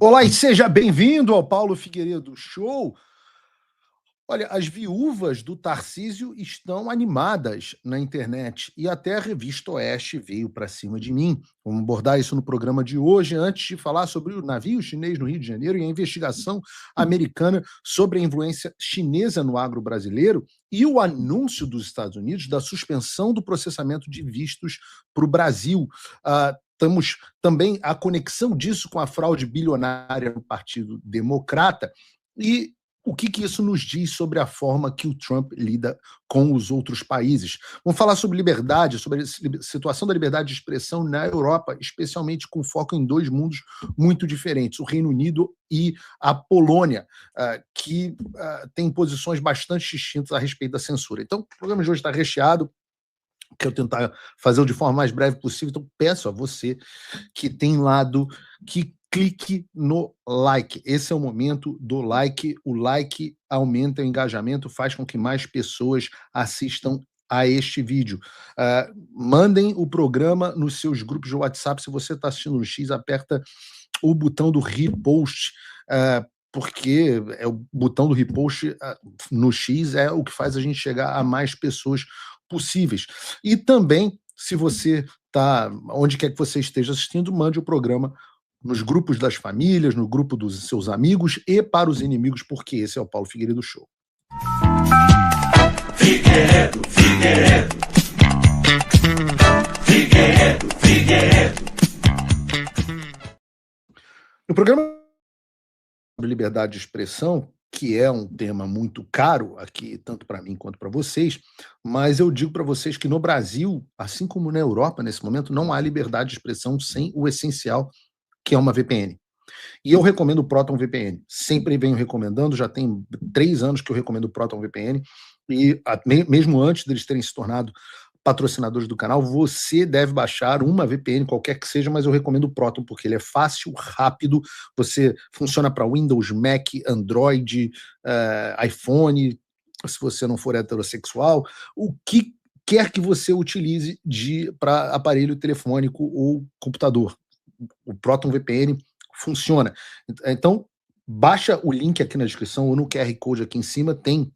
Olá e seja bem-vindo ao Paulo Figueiredo Show. Olha, as viúvas do Tarcísio estão animadas na internet e até a revista Oeste veio para cima de mim. Vamos abordar isso no programa de hoje, antes de falar sobre o navio chinês no Rio de Janeiro e a investigação americana sobre a influência chinesa no agro brasileiro e o anúncio dos Estados Unidos da suspensão do processamento de vistos para o Brasil. Estamos também a conexão disso com a fraude bilionária no Partido Democrata e o que isso nos diz sobre a forma que o Trump lida com os outros países. Vamos falar sobre liberdade, sobre a situação da liberdade de expressão na Europa, especialmente com foco em dois mundos muito diferentes, o Reino Unido e a Polônia, que têm posições bastante distintas a respeito da censura. Então, o programa de hoje está recheado, quero tentar fazer de forma mais breve possível, então peço a você que tem lado que clique no like. Esse é o momento do like. O like aumenta o engajamento, faz com que mais pessoas assistam a este vídeo. Mandem o programa nos seus grupos de WhatsApp. Se você está assistindo no X, aperta o botão do repost, porque o botão do repost no X é o que faz a gente chegar a mais pessoas possíveis. E também, se você está, onde quer que você esteja assistindo, mande o programa nos grupos das famílias, no grupo dos seus amigos e para os inimigos, porque esse é o Paulo Figueiredo Show. Figueiredo, Figueiredo. Figueiredo, Figueiredo. No programa sobre liberdade de expressão, que é um tema muito caro aqui, tanto para mim quanto para vocês, mas eu digo para vocês que no Brasil, assim como na Europa, nesse momento, não há liberdade de expressão sem o essencial, que é uma VPN. E eu recomendo o Proton VPN. Sempre venho recomendando, já tem 3 anos que eu recomendo o Proton VPN, e mesmo antes deles terem se tornado patrocinadores do canal, você deve baixar uma VPN, qualquer que seja, mas eu recomendo o Proton, porque ele é fácil, rápido, você funciona para Windows, Mac, Android, iPhone, se você não for heterossexual, o que quer que você utilize para aparelho telefônico ou computador. O Proton VPN funciona. Então, baixa o link aqui na descrição ou no QR Code aqui em cima, tem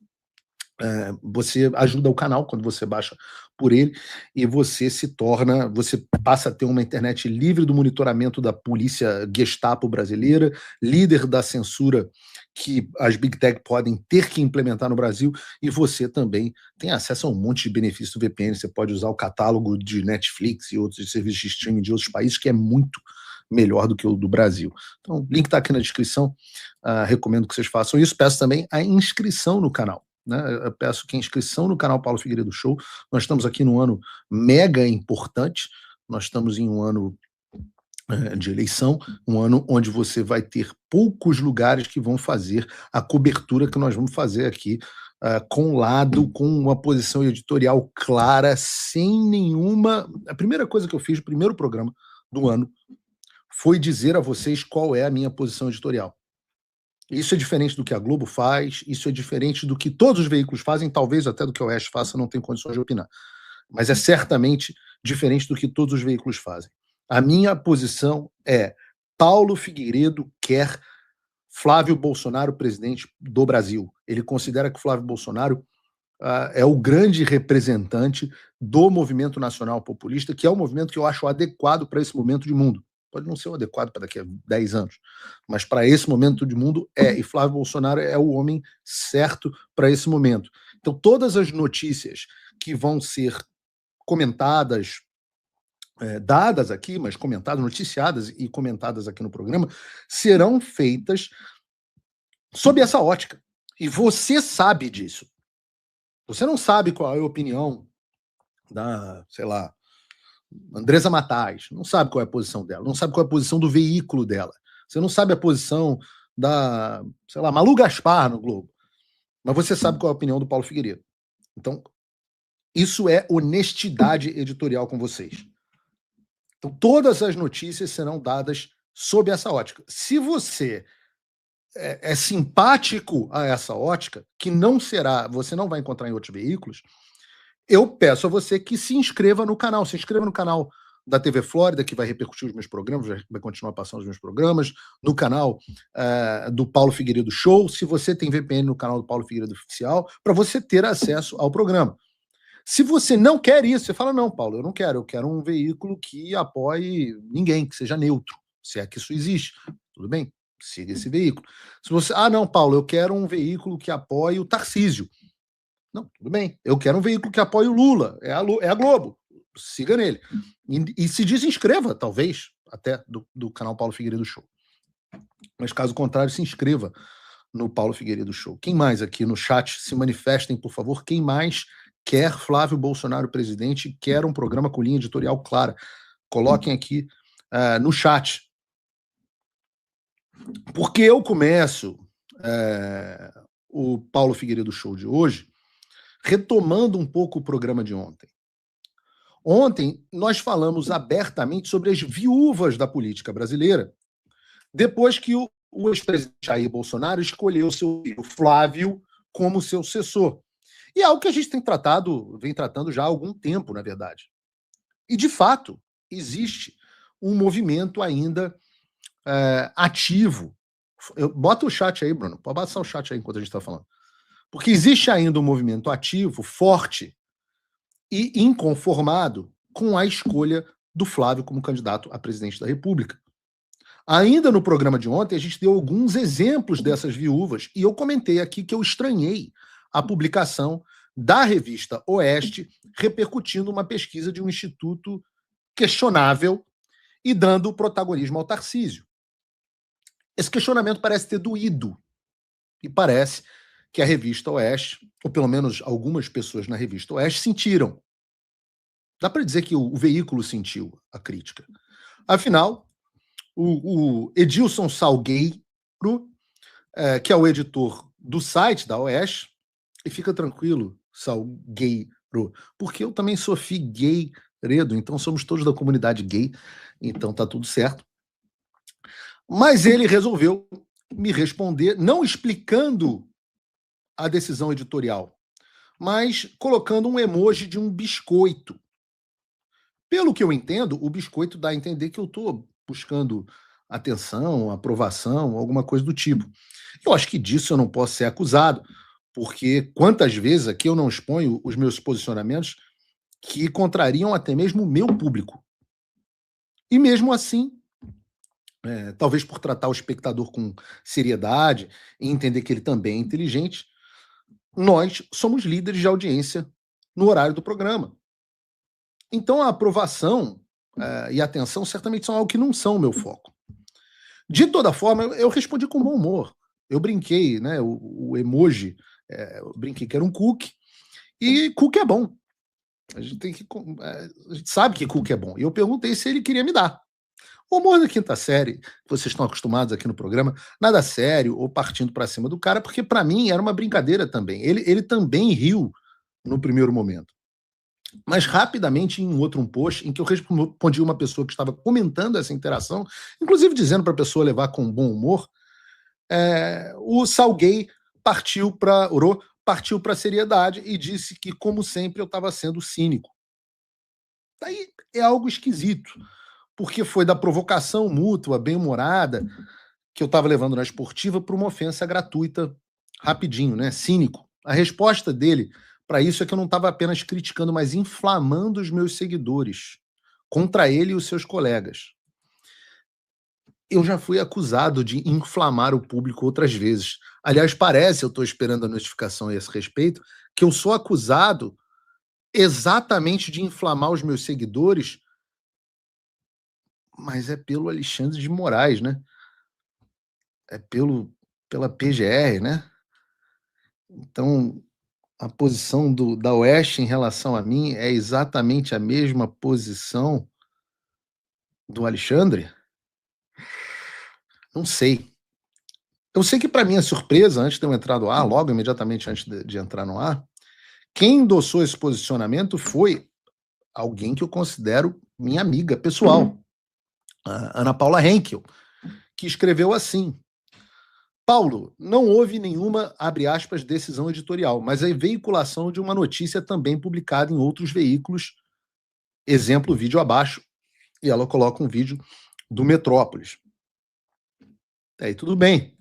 você ajuda o canal quando você baixa por ele e você passa a ter uma internet livre do monitoramento da polícia Gestapo brasileira, líder da censura que as Big Tech podem ter que implementar no Brasil, e você também tem acesso a um monte de benefícios do VPN. Você pode usar o catálogo de Netflix e outros serviços de streaming de outros países, que é muito melhor do que o do Brasil. Então, o link está aqui na descrição, recomendo que vocês façam isso. Peço também a inscrição no canal. Eu peço que a inscrição no canal Paulo Figueiredo Show. Nós estamos aqui num ano mega importante, nós estamos em um ano de eleição, um ano onde você vai ter poucos lugares que vão fazer a cobertura que nós vamos fazer aqui, com uma posição editorial clara, sem nenhuma... A primeira coisa que eu fiz, o primeiro programa do ano, foi dizer a vocês qual é a minha posição editorial. Isso é diferente do que a Globo faz, isso é diferente do que todos os veículos fazem, talvez até do que a Oeste faça, não tenho condições de opinar. Mas é certamente diferente do que todos os veículos fazem. A minha posição é: Paulo Figueiredo quer Flávio Bolsonaro presidente do Brasil. Ele considera que Flávio Bolsonaro é o grande representante do movimento nacional populista, que é um movimento que eu acho adequado para esse momento de mundo. Pode não ser o adequado para daqui a 10 anos, mas para esse momento de mundo e Flávio Bolsonaro é o homem certo para esse momento. Então, todas as notícias que vão ser comentadas, dadas aqui, mas comentadas, noticiadas e comentadas aqui no programa, serão feitas sob essa ótica. E você sabe disso. Você não sabe qual é a opinião da, sei lá, Andresa Matais, não sabe qual é a posição dela, não sabe qual é a posição do veículo dela, você não sabe a posição da, sei lá, Malu Gaspar no Globo, mas você sabe qual é a opinião do Paulo Figueiredo. Então, isso é honestidade editorial com vocês. Então, todas as notícias serão dadas sob essa ótica. Se você é simpático a essa ótica, que não será, você não vai encontrar em outros veículos, eu peço a você que se inscreva no canal. Se inscreva no canal da TV Flórida, que vai repercutir os meus programas, vai continuar passando os meus programas, no canal do Paulo Figueiredo Show, se você tem VPN no canal do Paulo Figueiredo Oficial, para você ter acesso ao programa. Se você não quer isso, você fala, não, Paulo, eu não quero, eu quero um veículo que apoie ninguém, que seja neutro, se é que isso existe. Tudo bem? Siga esse veículo. Se você, não, Paulo, eu quero um veículo que apoie o Tarcísio. Não, tudo bem. Eu quero um veículo que apoie o Lula. É a Globo. Siga nele. E se desinscreva, talvez, até do canal Paulo Figueiredo Show. Mas caso contrário, se inscreva no Paulo Figueiredo Show. Quem mais aqui no chat? Se manifestem, por favor. Quem mais quer Flávio Bolsonaro presidente, quer um programa com linha editorial clara? Coloquem aqui no chat. Porque eu começo o Paulo Figueiredo Show de hoje retomando um pouco o programa de ontem. Ontem nós falamos abertamente sobre as viúvas da política brasileira, depois que o ex-presidente Jair Bolsonaro escolheu seu filho Flávio como seu sucessor. E é algo que a gente vem tratando já há algum tempo, na verdade. E, de fato, existe um movimento ainda ativo. Bota o chat aí, Bruno. Pode passar o chat aí enquanto a gente está falando. Porque existe ainda um movimento ativo, forte e inconformado com a escolha do Flávio como candidato a presidente da República. Ainda no programa de ontem, a gente deu alguns exemplos dessas viúvas e eu comentei aqui que eu estranhei a publicação da revista Oeste repercutindo uma pesquisa de um instituto questionável e dando protagonismo ao Tarcísio. Esse questionamento parece ter doído e parece que a revista Oeste, ou pelo menos algumas pessoas na revista Oeste, sentiram. Dá para dizer que o veículo sentiu a crítica. Afinal, o Edilson Salgueiro, que é o editor do site da Oeste, e fica tranquilo, Salgueiro, porque eu também sou Figueiredo, então somos todos da comunidade gay, então tá tudo certo. Mas ele resolveu me responder, não explicando a decisão editorial, mas colocando um emoji de um biscoito. Pelo que eu entendo, o biscoito dá a entender que eu estou buscando atenção, aprovação, alguma coisa do tipo. Eu acho que disso eu não posso ser acusado, porque quantas vezes aqui eu não exponho os meus posicionamentos que contrariam até mesmo o meu público. E mesmo assim, talvez por tratar o espectador com seriedade e entender que ele também é inteligente, nós somos líderes de audiência no horário do programa. Então a aprovação e a atenção certamente são algo que não são o meu foco. De toda forma, eu respondi com bom humor. Eu brinquei, né? O emoji, eu brinquei que era um cookie, e cookie é bom. A gente sabe que cookie é bom. E eu perguntei se ele queria me dar. O humor da quinta série, que vocês estão acostumados aqui no programa, nada sério ou partindo para cima do cara, porque para mim era uma brincadeira também. Ele também riu no primeiro momento. Mas rapidamente, em um post, em que eu respondi uma pessoa que estava comentando essa interação, inclusive dizendo para a pessoa levar com bom humor, o Salguei partiu para a seriedade e disse que, como sempre, eu estava sendo cínico. Daí é algo esquisito, porque foi da provocação mútua, bem-humorada, que eu estava levando na esportiva para uma ofensa gratuita, rapidinho, né? Cínico. A resposta dele para isso é que eu não estava apenas criticando, mas inflamando os meus seguidores contra ele e os seus colegas. Eu já fui acusado de inflamar o público outras vezes. Aliás, parece, eu estou esperando a notificação a esse respeito, que eu sou acusado exatamente de inflamar os meus seguidores, mas é pelo Alexandre de Moraes, né? É pela PGR, né? Então, a posição da Oeste em relação a mim é exatamente a mesma posição do Alexandre? Não sei. Eu sei que, para minha surpresa, antes de eu entrar no ar, logo imediatamente antes de entrar no ar, quem endossou esse posicionamento foi alguém que eu considero minha amiga pessoal, a Ana Paula Henkel, que escreveu assim: Paulo, não houve nenhuma, abre aspas, decisão editorial, mas a veiculação de uma notícia também publicada em outros veículos, exemplo, vídeo abaixo, e ela coloca um vídeo do Metrópolis. Aí tudo bem.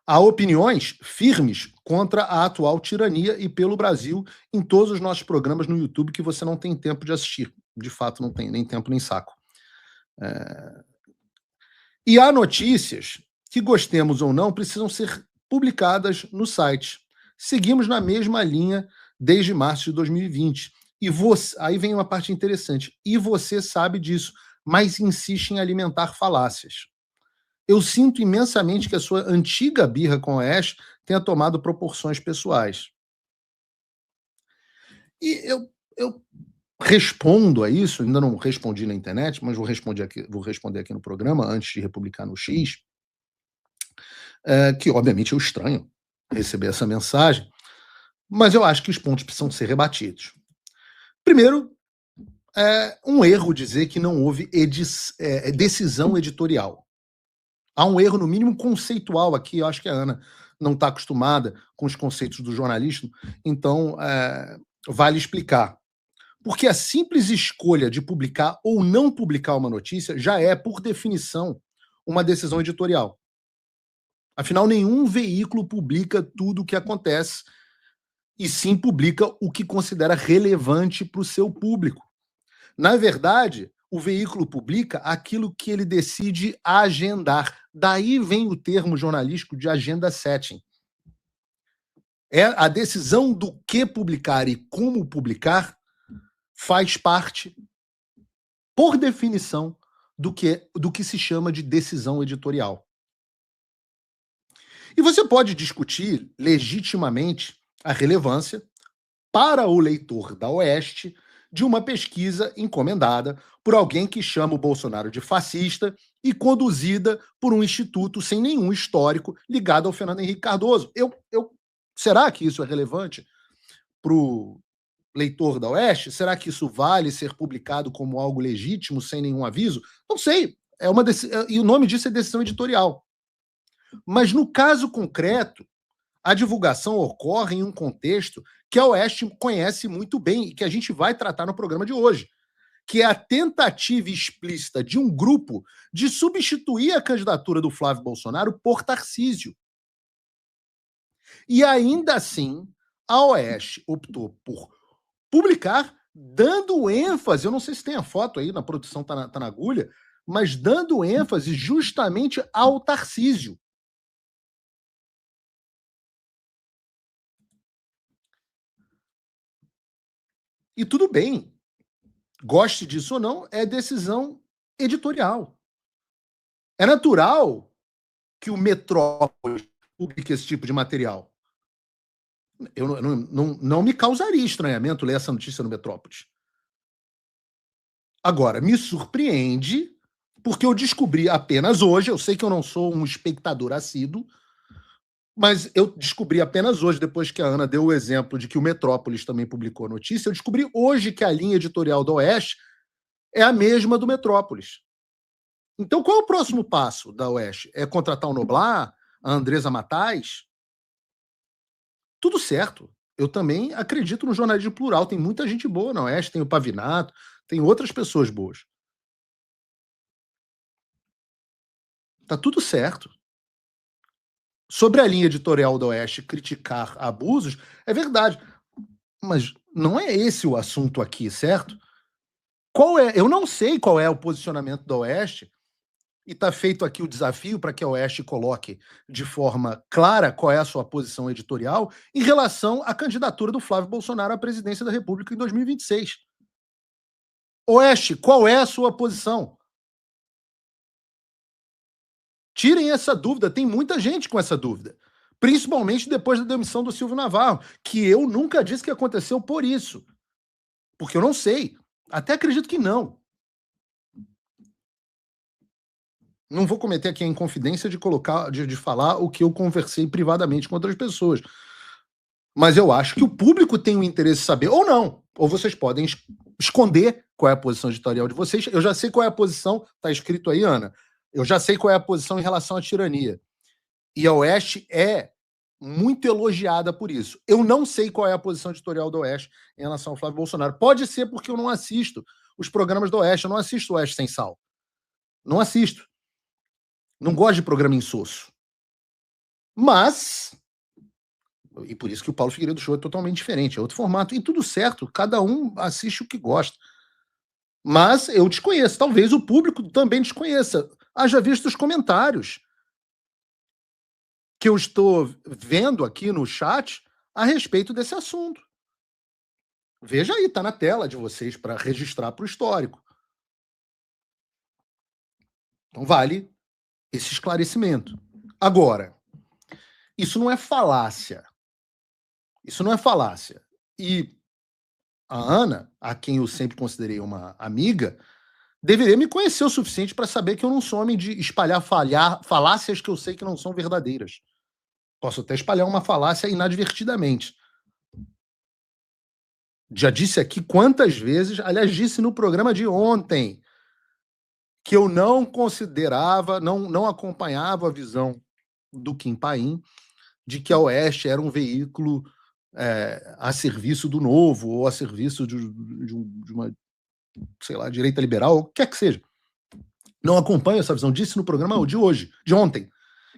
Há opiniões firmes contra a atual tirania e pelo Brasil em todos os nossos programas no YouTube que você não tem tempo de assistir. De fato, não tem nem tempo nem saco. E há notícias que, gostemos ou não, precisam ser publicadas no site. Seguimos na mesma linha desde março de 2020. E você, aí vem uma parte interessante. E você sabe disso, mas insiste em alimentar falácias. Eu sinto imensamente que a sua antiga birra com o Oeste tenha tomado proporções pessoais. E eu respondo a isso, ainda não respondi na internet, mas vou responder aqui no programa, antes de republicar no X, que obviamente eu estranho receber essa mensagem, mas eu acho que os pontos precisam ser rebatidos. Primeiro, é um erro dizer que não houve decisão editorial. Há um erro, no mínimo, conceitual aqui. Eu acho que a Ana não está acostumada com os conceitos do jornalismo, então vale explicar. Porque a simples escolha de publicar ou não publicar uma notícia já é, por definição, uma decisão editorial. Afinal, nenhum veículo publica tudo o que acontece, e sim publica o que considera relevante para o seu público. Na verdade, o veículo publica aquilo que ele decide agendar. Daí vem o termo jornalístico de agenda setting. É a decisão do que publicar e como publicar faz parte, por definição, do que se chama de decisão editorial. E você pode discutir legitimamente a relevância para o leitor da Oeste de uma pesquisa encomendada por alguém que chama o Bolsonaro de fascista e conduzida por um instituto sem nenhum histórico ligado ao Fernando Henrique Cardoso. Será que isso é relevante para o leitor da Oeste? Será que isso vale ser publicado como algo legítimo, sem nenhum aviso? Não sei. E o nome disso é decisão editorial. Mas no caso concreto, a divulgação ocorre em um contexto que a Oeste conhece muito bem e que a gente vai tratar no programa de hoje, que é a tentativa explícita de um grupo de substituir a candidatura do Flávio Bolsonaro por Tarcísio. E ainda assim, a Oeste optou por publicar, dando ênfase, eu não sei se tem a foto aí, na produção tá na agulha, mas dando ênfase justamente ao Tarcísio. E tudo bem, goste disso ou não, é decisão editorial. É natural que o Metrópole publique esse tipo de material. Não me causaria estranhamento ler essa notícia no Metrópolis. Agora, me surpreende, porque eu descobri apenas hoje, eu sei que eu não sou um espectador assíduo, mas eu descobri apenas hoje, depois que a Ana deu o exemplo de que o Metrópolis também publicou a notícia, eu descobri hoje que a linha editorial do Oeste é a mesma do Metrópolis. Então, qual é o próximo passo da Oeste? É contratar o Noblar, a Andresa Matais? Tudo certo. Eu também acredito no jornalismo plural. Tem muita gente boa na Oeste, tem o Pavinato, tem outras pessoas boas. Tá tudo certo. Sobre a linha editorial da Oeste criticar abusos, é verdade. Mas não é esse o assunto aqui, certo? Eu não sei qual é o posicionamento da Oeste, e está feito aqui o desafio para que a Oeste coloque de forma clara qual é a sua posição editorial em relação à candidatura do Flávio Bolsonaro à presidência da República em 2026. Oeste, qual é a sua posição? Tirem essa dúvida, tem muita gente com essa dúvida. Principalmente depois da demissão do Silvio Navarro, que eu nunca disse que aconteceu por isso. Porque eu não sei. Até acredito que não. Não vou cometer aqui a inconfidência de falar o que eu conversei privadamente com outras pessoas. Mas eu acho que o público tem o interesse de saber, ou não. Ou vocês podem esconder qual é a posição editorial de vocês. Eu já sei qual é a posição, está escrito aí, Ana. Eu já sei qual é a posição em relação à tirania. E a Oeste é muito elogiada por isso. Eu não sei qual é a posição editorial da Oeste em relação ao Flávio Bolsonaro. Pode ser porque eu não assisto os programas da Oeste, eu não assisto o Oeste Sem Sal. Não assisto. Não gosto de programa insosso. Mas, e por isso que o Paulo Figueiredo Show é totalmente diferente, é outro formato, e tudo certo, cada um assiste o que gosta. Mas eu desconheço, talvez o público também desconheça. Haja visto os comentários que eu estou vendo aqui no chat a respeito desse assunto. Veja aí, tá na tela de vocês para registrar para o histórico. Então vale esse esclarecimento. Agora, isso não é falácia. Isso não é falácia. E a Ana, a quem eu sempre considerei uma amiga, deveria me conhecer o suficiente para saber que eu não sou homem de espalhar falácias que eu sei que não são verdadeiras. Posso até espalhar uma falácia inadvertidamente. Já disse aqui quantas vezes, aliás, disse no programa de ontem, que eu não considerava, não acompanhava a visão do Kim Paim de que a Oeste era um veículo a serviço do novo, ou a serviço de uma, sei lá, direita liberal, ou o que quer que seja. Não acompanho essa visão, disse no programa de hoje, de ontem.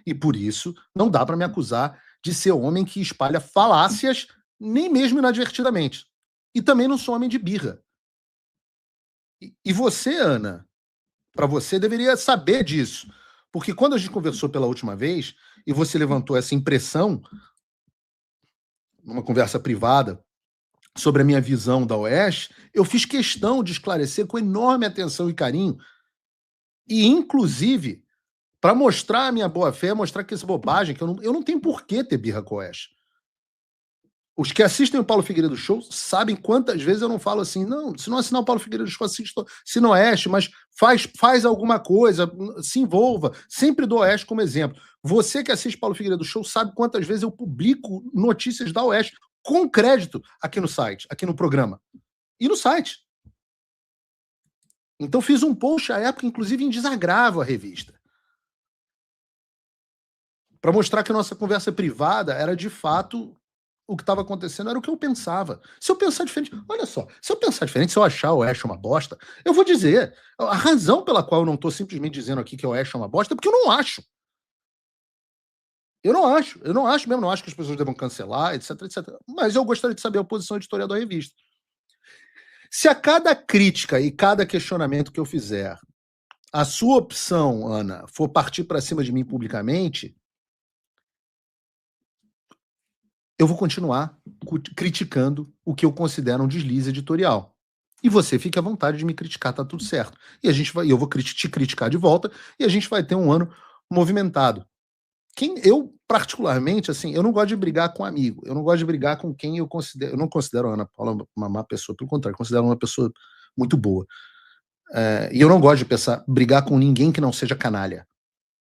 E por isso não dá para me acusar de ser homem que espalha falácias, nem mesmo inadvertidamente. E também não sou homem de birra. E você, Ana, para você deveria saber disso. Porque quando a gente conversou pela última vez, e você levantou essa impressão, numa conversa privada, sobre a minha visão da Oeste, eu fiz questão de esclarecer com enorme atenção e carinho, e inclusive para mostrar a minha boa-fé, mostrar que essa bobagem, que eu não tenho por que ter birra com o Oeste. Os que assistem o Paulo Figueiredo Show sabem quantas vezes eu não falo assim, não, se não assinar o Paulo Figueiredo Show, assista Sinoeste, mas faz alguma coisa, se envolva. Sempre do Oeste como exemplo. Você que assiste Paulo Figueiredo Show sabe quantas vezes eu publico notícias da Oeste com crédito aqui no site, aqui no programa. E no site. Então fiz um post à época, inclusive em desagravo à revista. Para mostrar que a nossa conversa privada era de fato o que estava acontecendo, era o que eu pensava. Se eu pensar diferente, olha só, se eu pensar diferente, se eu achar o Oeste uma bosta, eu vou dizer. A razão pela qual eu não estou simplesmente dizendo aqui que o Oeste é uma bosta é porque eu não acho. Eu não acho mesmo, não acho que as pessoas devam cancelar, etc, etc. Mas eu gostaria de saber a posição editorial da revista. Se a cada crítica e cada questionamento que eu fizer, a sua opção, Ana, for partir para cima de mim publicamente, eu vou continuar criticando o que eu considero um deslize editorial. E você fique à vontade de me criticar, tá tudo certo. E eu vou te criticar de volta, e a gente vai ter um ano movimentado. Eu, particularmente, assim, eu não gosto de brigar com amigo, eu não gosto de brigar com quem eu considero. Eu não considero a Ana Paula uma má pessoa, pelo contrário, eu considero uma pessoa muito boa. E eu não gosto de brigar com ninguém que não seja canalha.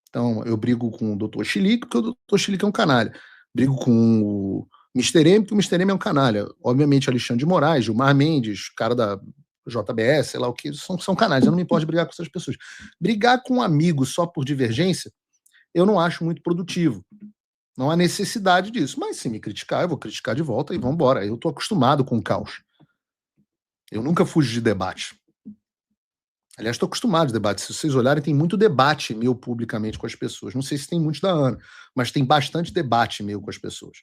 Então, eu brigo com o Dr. Chilique, porque o Dr. Chilique é um canalha. Brigo com o Mr. M, porque o Mr. M é um canalha. Obviamente, Alexandre de Moraes, Gilmar Mendes, cara da JBS, sei lá o que, são canalhas. Eu não me importo de brigar com essas pessoas. Brigar com um amigo só por divergência, eu não acho muito produtivo. Não há necessidade disso. Mas se me criticar, eu vou criticar de volta e vamos embora. Eu estou acostumado com o caos. Eu nunca fujo de debate. Aliás, estou acostumado a debate. Se vocês olharem, tem muito debate meu publicamente com as pessoas. Não sei se tem muito da Ana, mas tem bastante debate meu com as pessoas.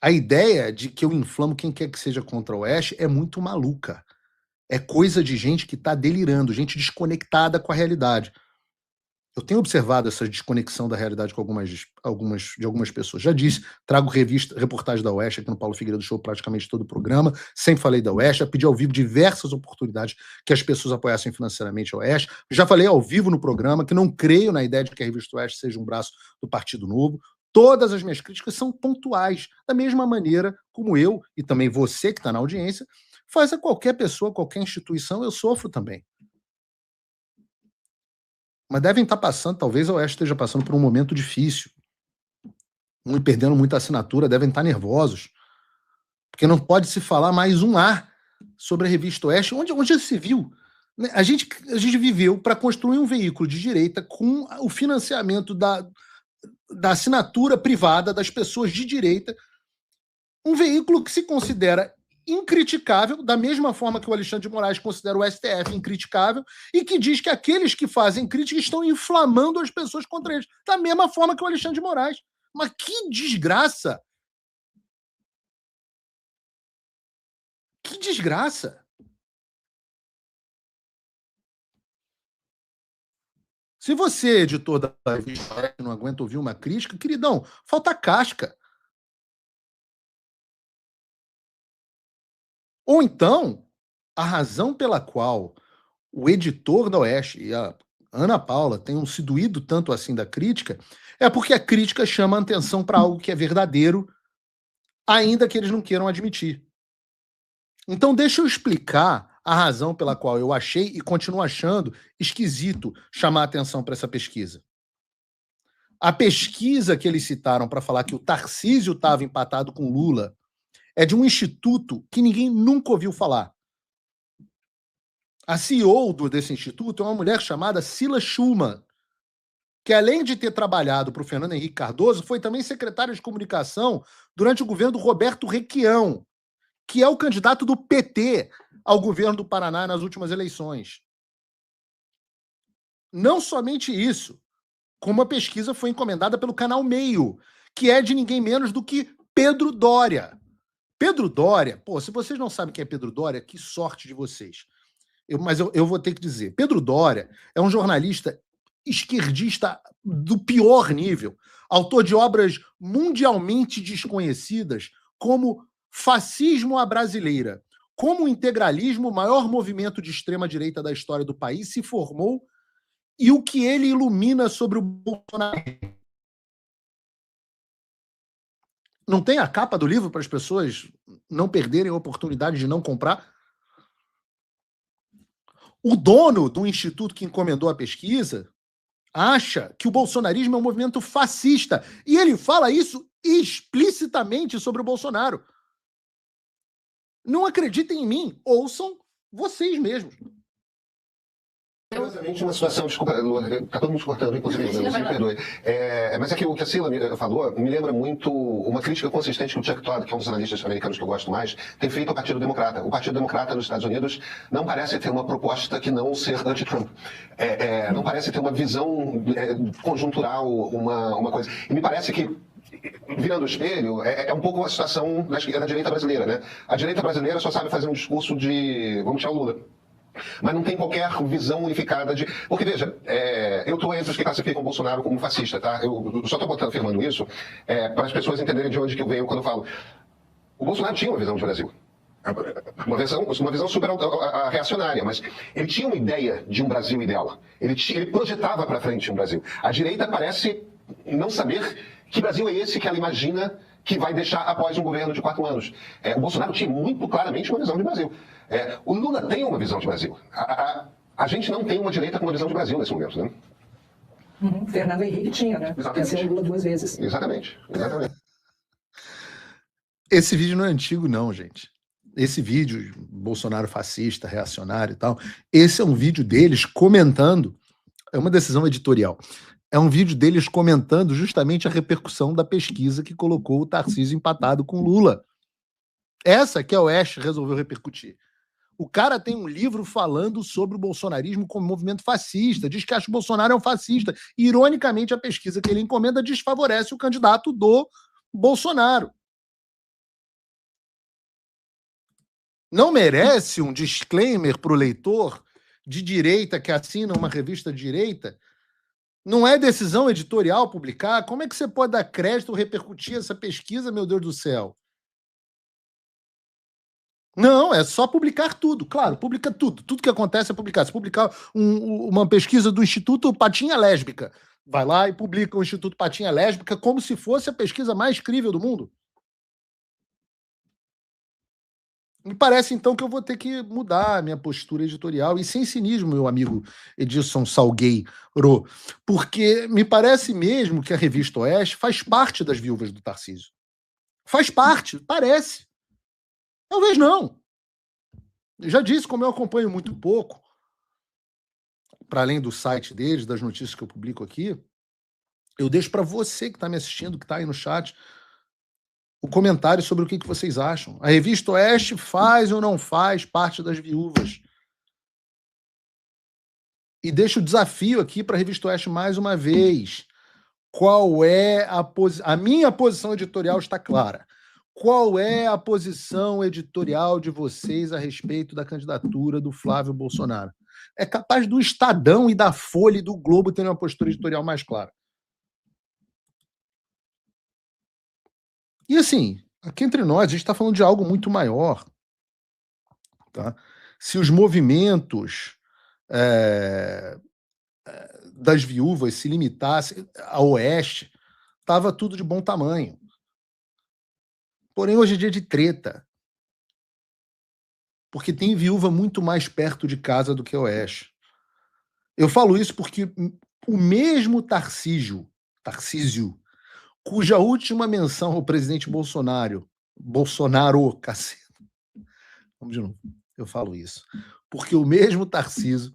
A ideia de que eu inflamo quem quer que seja contra o Oeste é muito maluca. É coisa de gente que está delirando, gente desconectada com a realidade. Eu tenho observado essa desconexão da realidade com algumas pessoas. Já disse, trago reportagem da Oeste aqui no Paulo Figueiredo Show praticamente todo o programa. Sempre falei da Oeste, já pedi ao vivo diversas oportunidades que as pessoas apoiassem financeiramente a Oeste. Já falei ao vivo no programa que não creio na ideia de que a revista Oeste seja um braço do Partido Novo. Todas as minhas críticas são pontuais, da mesma maneira como eu, e também você que está na audiência, faz a qualquer pessoa, qualquer instituição, eu sofro também. Mas devem estar passando, talvez a Oeste esteja passando por um momento difícil. Perdendo muita assinatura, devem estar nervosos. Porque não pode se falar mais um A sobre a revista Oeste. Onde já se viu? A gente viveu para construir um veículo de direita com o financiamento da assinatura privada das pessoas de direita. Um veículo que se considera incriticável, da mesma forma que o Alexandre de Moraes considera o STF incriticável, e que diz que aqueles que fazem crítica estão inflamando as pessoas contra eles, da mesma forma que o Alexandre de Moraes. Mas que desgraça! Que desgraça! Se você, editor da revista, não aguenta ouvir uma crítica, queridão, falta casca. Ou então, a razão pela qual o editor da Oeste e a Ana Paula tenham se doído tanto assim da crítica é porque a crítica chama a atenção para algo que é verdadeiro, ainda que eles não queiram admitir. Então, deixa eu explicar a razão pela qual eu achei e continuo achando esquisito chamar a atenção para essa pesquisa. A pesquisa que eles citaram para falar que o Tarcísio estava empatado com Lula é de um instituto que ninguém nunca ouviu falar. A CEO desse instituto é uma mulher chamada Cila Schumann, que além de ter trabalhado para o Fernando Henrique Cardoso, foi também secretária de comunicação durante o governo do Roberto Requião, que é o candidato do PT ao governo do Paraná nas últimas eleições. Não somente isso, como a pesquisa foi encomendada pelo Canal Meio, que é de ninguém menos do que Pedro Doria. Pedro Doria, pô, se vocês não sabem quem é Pedro Doria, que sorte de vocês. Mas eu vou ter que dizer, Pedro Doria é um jornalista esquerdista do pior nível, autor de obras mundialmente desconhecidas, como Fascismo à Brasileira, como o integralismo, o maior movimento de extrema-direita da história do país, se formou e o que ele ilumina sobre o Bolsonaro. Não tem a capa do livro para as pessoas não perderem a oportunidade de não comprar? O dono do instituto que encomendou a pesquisa acha que o bolsonarismo é um movimento fascista. E ele fala isso explicitamente sobre o Bolsonaro. Não acreditem em mim, ouçam vocês mesmos. Curiosamente, uma situação, desculpa, está todo mundo cortando, inclusive, você me perdoe. Mas é que o que a Cila falou me lembra muito uma crítica consistente que o Chuck Todd, que é um dos analistas americanos que eu gosto mais, tem feito ao Partido Democrata. O Partido Democrata nos Estados Unidos não parece ter uma proposta que não ser anti-Trump. Não parece ter uma visão conjuntural, uma coisa. E me parece que virando o espelho, é um pouco a situação da direita brasileira, né? A direita brasileira só sabe fazer um discurso de vamos tirar o Lula. Mas não tem qualquer visão unificada de... Porque, veja, eu estou entre os que classificam o Bolsonaro como fascista, tá? Eu só estou afirmando isso para as pessoas entenderem de onde que eu venho quando eu falo. O Bolsonaro tinha uma visão de Brasil. Uma visão super reacionária, mas ele tinha uma ideia de um Brasil ideal. Ele projetava para frente um Brasil. A direita parece não saber que Brasil é esse que ela imagina que vai deixar após um governo de 4 anos. O Bolsonaro tinha muito claramente uma visão de Brasil. O Lula tem uma visão de Brasil. A gente não tem uma direita com uma visão de Brasil nesse momento, né? Fernando Henrique tinha, né? Venceu o Lula 2 vezes. Exatamente. Esse vídeo não é antigo, não, gente. Esse vídeo, Bolsonaro fascista, reacionário e tal, esse é um vídeo deles comentando, é uma decisão editorial, é um vídeo deles comentando justamente a repercussão da pesquisa que colocou o Tarcísio empatado com Lula. Essa que a Oeste resolveu repercutir. O cara tem um livro falando sobre o bolsonarismo como movimento fascista, diz que acha que o Bolsonaro é um fascista. E, ironicamente, a pesquisa que ele encomenda desfavorece o candidato do Bolsonaro. Não merece um disclaimer para o leitor de direita que assina uma revista de direita? Não é decisão editorial publicar? Como é que você pode dar crédito ou repercutir essa pesquisa, meu Deus do céu? Não, é só publicar tudo. Claro, publica tudo. Tudo que acontece é publicar. Se publicar uma pesquisa do Instituto Patinha Lésbica, vai lá e publica o Instituto Patinha Lésbica como se fosse a pesquisa mais crível do mundo. Me parece, então, que eu vou ter que mudar a minha postura editorial, e sem cinismo, meu amigo Edilson Salgueiro, porque me parece mesmo que a Revista Oeste faz parte das viúvas do Tarcísio. Faz parte, parece. Talvez não. Eu já disse, como eu acompanho muito pouco, para além do site deles, das notícias que eu publico aqui, eu deixo para você que está me assistindo, que está aí no chat, o comentário sobre o que vocês acham. A Revista Oeste faz ou não faz parte das viúvas? E deixo o desafio aqui para a Revista Oeste mais uma vez. Qual é a minha posição editorial está clara. Qual é a posição editorial de vocês a respeito da candidatura do Flávio Bolsonaro? É capaz do Estadão e da Folha e do Globo terem uma postura editorial mais clara. E assim, aqui entre nós, a gente está falando de algo muito maior. Tá? Se os movimentos das viúvas se limitassem a Oeste, estava tudo de bom tamanho. Porém, hoje é dia de treta. Porque tem viúva muito mais perto de casa do que a Oeste. Eu falo isso porque o mesmo Tarcísio, cuja última menção ao presidente Bolsonaro, caceta. Vamos de novo. Eu falo isso. Porque o mesmo Tarcísio,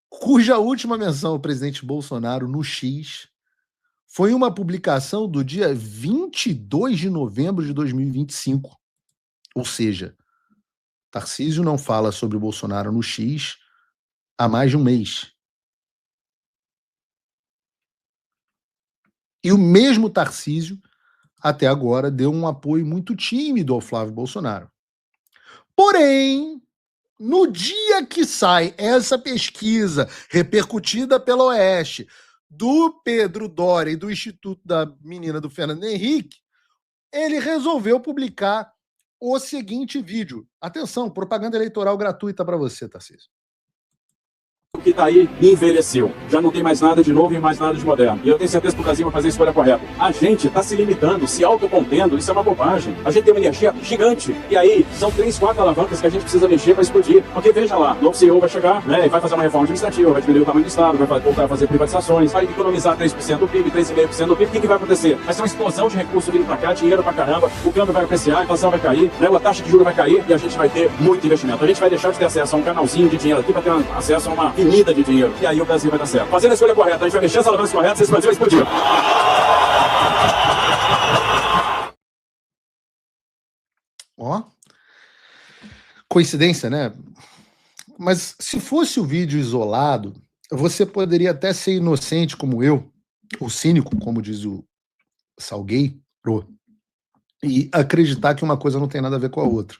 cuja última menção ao presidente Bolsonaro no X foi uma publicação do dia 22 de novembro de 2025. Ou seja, Tarcísio não fala sobre o Bolsonaro no X há mais de um mês. E o mesmo Tarcísio, até agora, deu um apoio muito tímido ao Flávio Bolsonaro. Porém, no dia que sai essa pesquisa repercutida pela Oeste, do Pedro Doria e do Instituto da menina do Fernando Henrique, ele resolveu publicar o seguinte vídeo. Atenção, propaganda eleitoral gratuita para você, Tarcísio. O que está aí envelheceu. Já não tem mais nada de novo e mais nada de moderno. E eu tenho certeza que o Brasil vai fazer a escolha correta. A gente está se limitando, se autocontendo, isso é uma bobagem. A gente tem uma energia gigante. E aí, são 3, 4 alavancas que a gente precisa mexer para explodir. Porque veja lá, o novo CEO vai chegar, né, e vai fazer uma reforma administrativa, vai diminuir o tamanho do Estado, vai voltar a fazer privatizações, vai economizar 3% do PIB, 3,5% do PIB. O que vai acontecer? Vai ser uma explosão de recursos vindo para cá, dinheiro para caramba, o câmbio vai apreciar, a inflação vai cair, né, a taxa de juros vai cair e a gente vai ter muito investimento. A gente vai deixar de ter acesso a um canalzinho de dinheiro aqui para ter acesso a uma avenida de dinheiro. E aí o Brasil vai dar certo. Fazendo a escolha correta, a gente vai mexer as alavancas corretas e esse Brasil vai explodir. Ó. Coincidência, né? Mas se fosse o vídeo isolado, você poderia até ser inocente como eu, ou cínico, como diz o Salgueiro, e acreditar que uma coisa não tem nada a ver com a outra.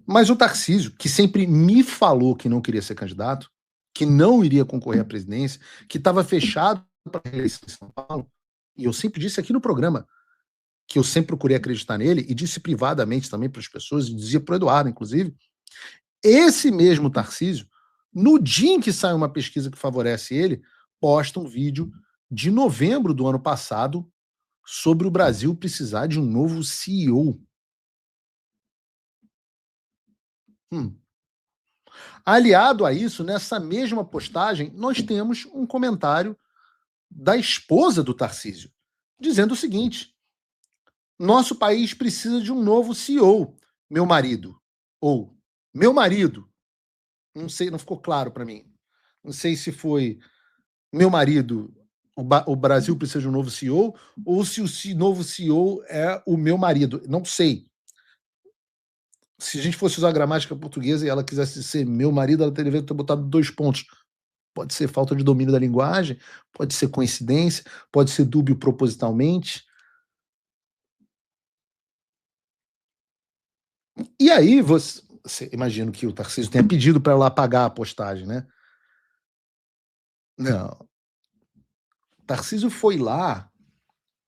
Mas o Tarcísio, que sempre me falou que não queria ser candidato, que não iria concorrer à presidência, que estava fechado para a eleição em São Paulo, e eu sempre disse aqui no programa que eu sempre procurei acreditar nele, e disse privadamente também para as pessoas, e dizia para o Eduardo, inclusive, esse mesmo Tarcísio, no dia em que sai uma pesquisa que favorece ele, posta um vídeo de novembro do ano passado sobre o Brasil precisar de um novo CEO. Aliado a isso, nessa mesma postagem, nós temos um comentário da esposa do Tarcísio, dizendo o seguinte: nosso país precisa de um novo CEO, meu marido. Ou, meu marido. Não sei, não ficou claro para mim. Não sei se foi meu marido, o Brasil precisa de um novo CEO, ou se o novo CEO é o meu marido. Não sei. Se a gente fosse usar a gramática portuguesa e ela quisesse ser meu marido, ela teria que ter botado 2 pontos. Pode ser falta de domínio da linguagem, pode ser coincidência, pode ser dúbio propositalmente. E aí, você imagina que o Tarcísio tenha pedido para ela apagar a postagem, né? Não. Tarcísio foi lá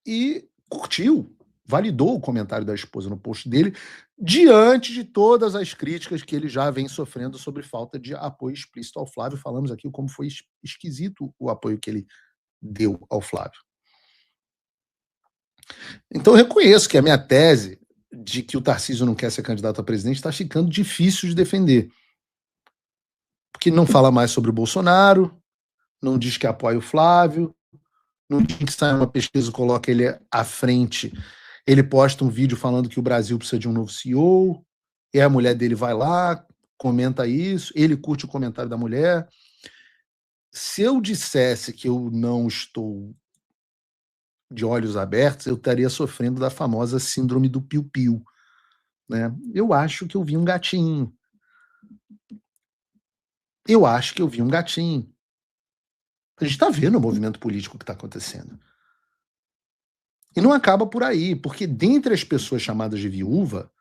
e curtiu, validou o comentário da esposa no post dele, diante de todas as críticas que ele já vem sofrendo sobre falta de apoio explícito ao Flávio. Falamos aqui como foi esquisito o apoio que ele deu ao Flávio. Então eu reconheço que a minha tese de que o Tarcísio não quer ser candidato a presidente está ficando difícil de defender. Porque não fala mais sobre o Bolsonaro, não diz que apoia o Flávio, no dia que sai uma pesquisa, coloca ele à frente, ele posta um vídeo falando que o Brasil precisa de um novo CEO, e a mulher dele vai lá, comenta isso, ele curte o comentário da mulher. Se eu dissesse que eu não estou de olhos abertos, eu estaria sofrendo da famosa síndrome do piu-piu, né? Eu acho que eu vi um gatinho. Eu acho que eu vi um gatinho. A gente está vendo o movimento político que está acontecendo. E não acaba por aí, porque dentre as pessoas chamadas de viúva,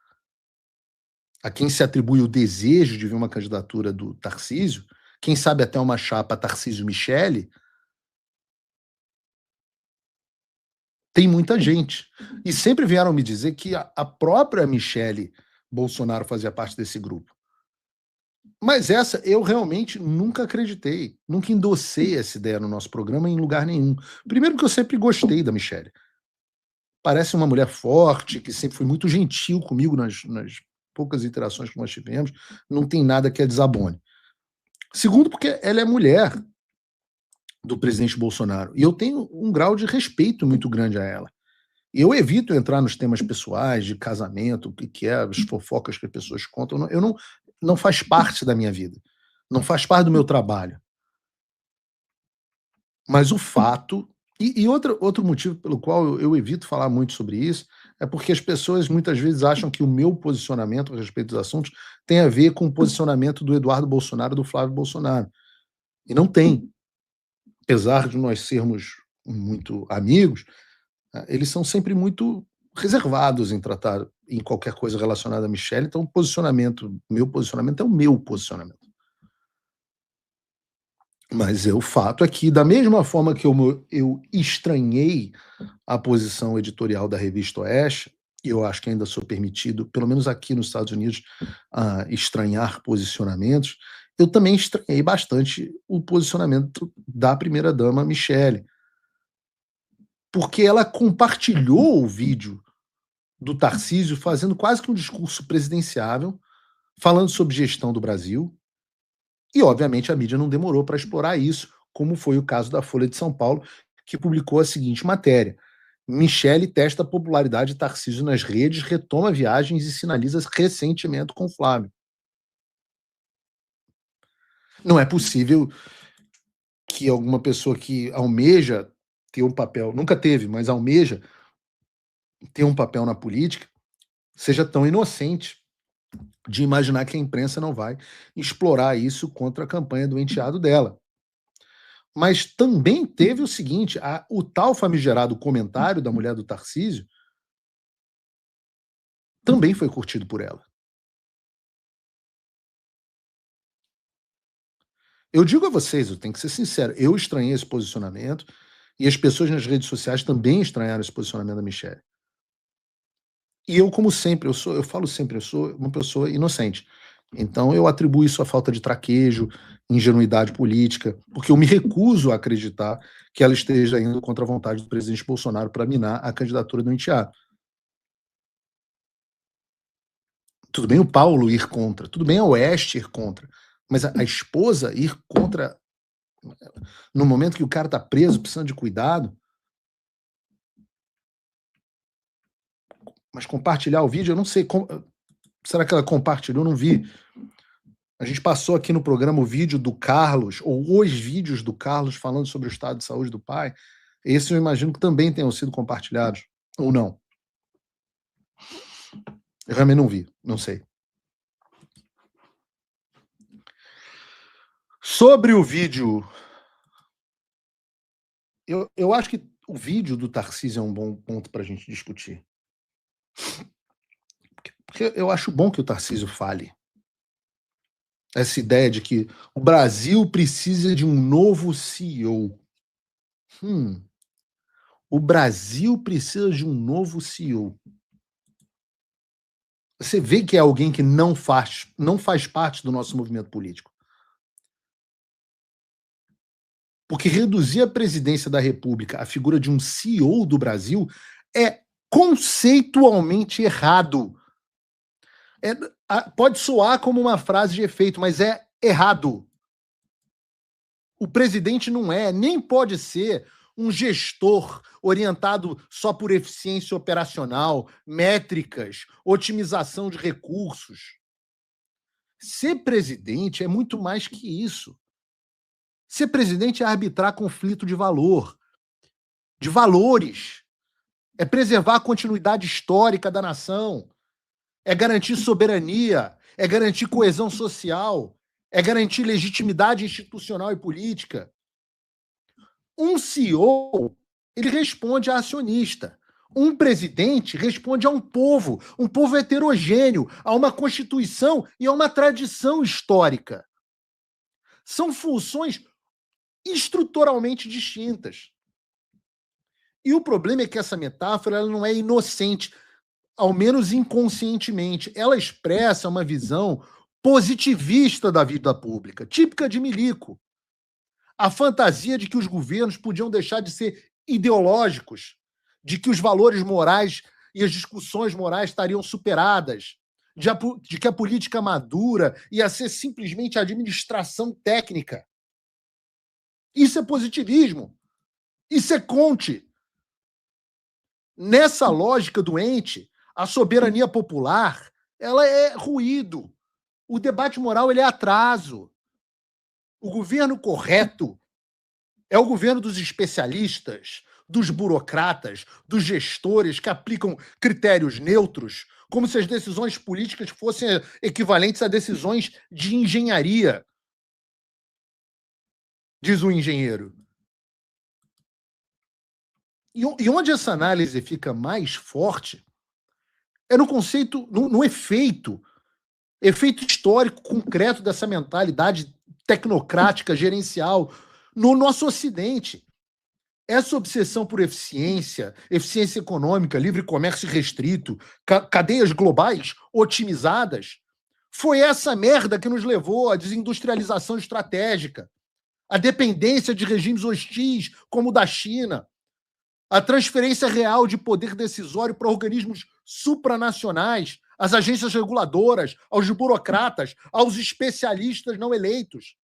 a quem se atribui o desejo de ver uma candidatura do Tarcísio, quem sabe até uma chapa Tarcísio-Michele, tem muita gente. E sempre vieram me dizer que a própria Michele Bolsonaro fazia parte desse grupo. Mas essa eu realmente nunca acreditei, nunca endossei essa ideia no nosso programa em lugar nenhum. Primeiro porque eu sempre gostei da Michele. Parece uma mulher forte, que sempre foi muito gentil comigo nas poucas interações que nós tivemos, não tem nada que a desabone. Segundo porque ela é mulher do presidente Bolsonaro, e eu tenho um grau de respeito muito grande a ela. E eu evito entrar nos temas pessoais, de casamento, o que é, as fofocas que as pessoas contam, não faz parte da minha vida, não faz parte do meu trabalho. Mas o fato... E outro motivo pelo qual eu evito falar muito sobre isso é porque as pessoas muitas vezes acham que o meu posicionamento a respeito dos assuntos tem a ver com o posicionamento do Eduardo Bolsonaro e do Flávio Bolsonaro. E não tem. Apesar de nós sermos muito amigos, eles são sempre muito reservados em tratar em qualquer coisa relacionada a Michele, então meu posicionamento é o meu posicionamento. Mas o fato é que, da mesma forma que eu estranhei a posição editorial da Revista Oeste, e eu acho que ainda sou permitido, pelo menos aqui nos Estados Unidos, estranhar posicionamentos, eu também estranhei bastante o posicionamento da primeira-dama Michele, porque ela compartilhou o vídeo do Tarcísio fazendo quase que um discurso presidenciável, falando sobre gestão do Brasil, e obviamente a mídia não demorou para explorar isso, como foi o caso da Folha de São Paulo, que publicou a seguinte matéria: Michele testa a popularidade de Tarcísio nas redes, retoma viagens e sinaliza ressentimento com Flávio. Não é possível que alguma pessoa que almeja ter um papel, nunca teve, mas almeja ter um papel na política, seja tão inocente de imaginar que a imprensa não vai explorar isso contra a campanha do enteado dela. Mas também teve o seguinte, o tal famigerado comentário da mulher do Tarcísio também foi curtido por ela. Eu digo a vocês, eu tenho que ser sincero, eu estranhei esse posicionamento e as pessoas nas redes sociais também estranharam esse posicionamento da Michele. E eu, como sempre, eu falo sempre, eu sou uma pessoa inocente. Então eu atribuo isso à falta de traquejo, ingenuidade política, porque eu me recuso a acreditar que ela esteja indo contra a vontade do presidente Bolsonaro para minar a candidatura do enteado. Tudo bem o Paulo ir contra, tudo bem a Oeste ir contra, mas a esposa ir contra no momento que o cara está preso, precisando de cuidado. Mas compartilhar o vídeo, eu não sei. Será que ela compartilhou? Eu não vi. A gente passou aqui no programa o vídeo do Carlos, ou os vídeos do Carlos falando sobre o estado de saúde do pai. Esses eu imagino que também tenham sido compartilhados, ou não. Eu realmente não vi, não sei. Sobre o vídeo, eu acho que o vídeo do Tarcísio é um bom ponto para a gente discutir. Porque eu acho bom que o Tarcísio fale. Essa ideia de que o Brasil precisa de um novo CEO. O Brasil precisa de um novo CEO. Você vê que é alguém que não faz parte do nosso movimento político. Porque reduzir a presidência da República à figura de um CEO do Brasil é conceitualmente errado. Pode soar como uma frase de efeito, mas é errado. O presidente não nem pode ser um gestor orientado só por eficiência operacional, métricas, otimização de recursos. Ser presidente é muito mais que isso. Ser presidente é arbitrar conflito de valor. de valores, é preservar a continuidade histórica da nação, é garantir soberania, é garantir coesão social, é garantir legitimidade institucional e política. Um CEO, ele responde a acionista. Um presidente responde a um povo heterogêneo, a uma constituição e a uma tradição histórica. São funções estruturalmente distintas. E o problema é que essa metáfora ela não é inocente, ao menos inconscientemente. Ela expressa uma visão positivista da vida pública, típica de Milico. A fantasia de que os governos podiam deixar de ser ideológicos, de que os valores morais e as discussões morais estariam superadas, de que a política madura ia ser simplesmente administração técnica. Isso é positivismo. Isso é Conte. Nessa lógica doente, a soberania popular ela é ruído. O debate moral ele é atraso. O governo correto é o governo dos especialistas, dos burocratas, dos gestores que aplicam critérios neutros, como se as decisões políticas fossem equivalentes a decisões de engenharia, diz o engenheiro. E onde essa análise fica mais forte é no conceito, no efeito histórico concreto dessa mentalidade tecnocrática, gerencial, no nosso Ocidente. Essa obsessão por eficiência econômica, livre comércio restrito, cadeias globais otimizadas, foi essa merda que nos levou à desindustrialização estratégica, à dependência de regimes hostis, como o da China, a transferência real de poder decisório para organismos supranacionais, às agências reguladoras, aos burocratas, aos especialistas não eleitos.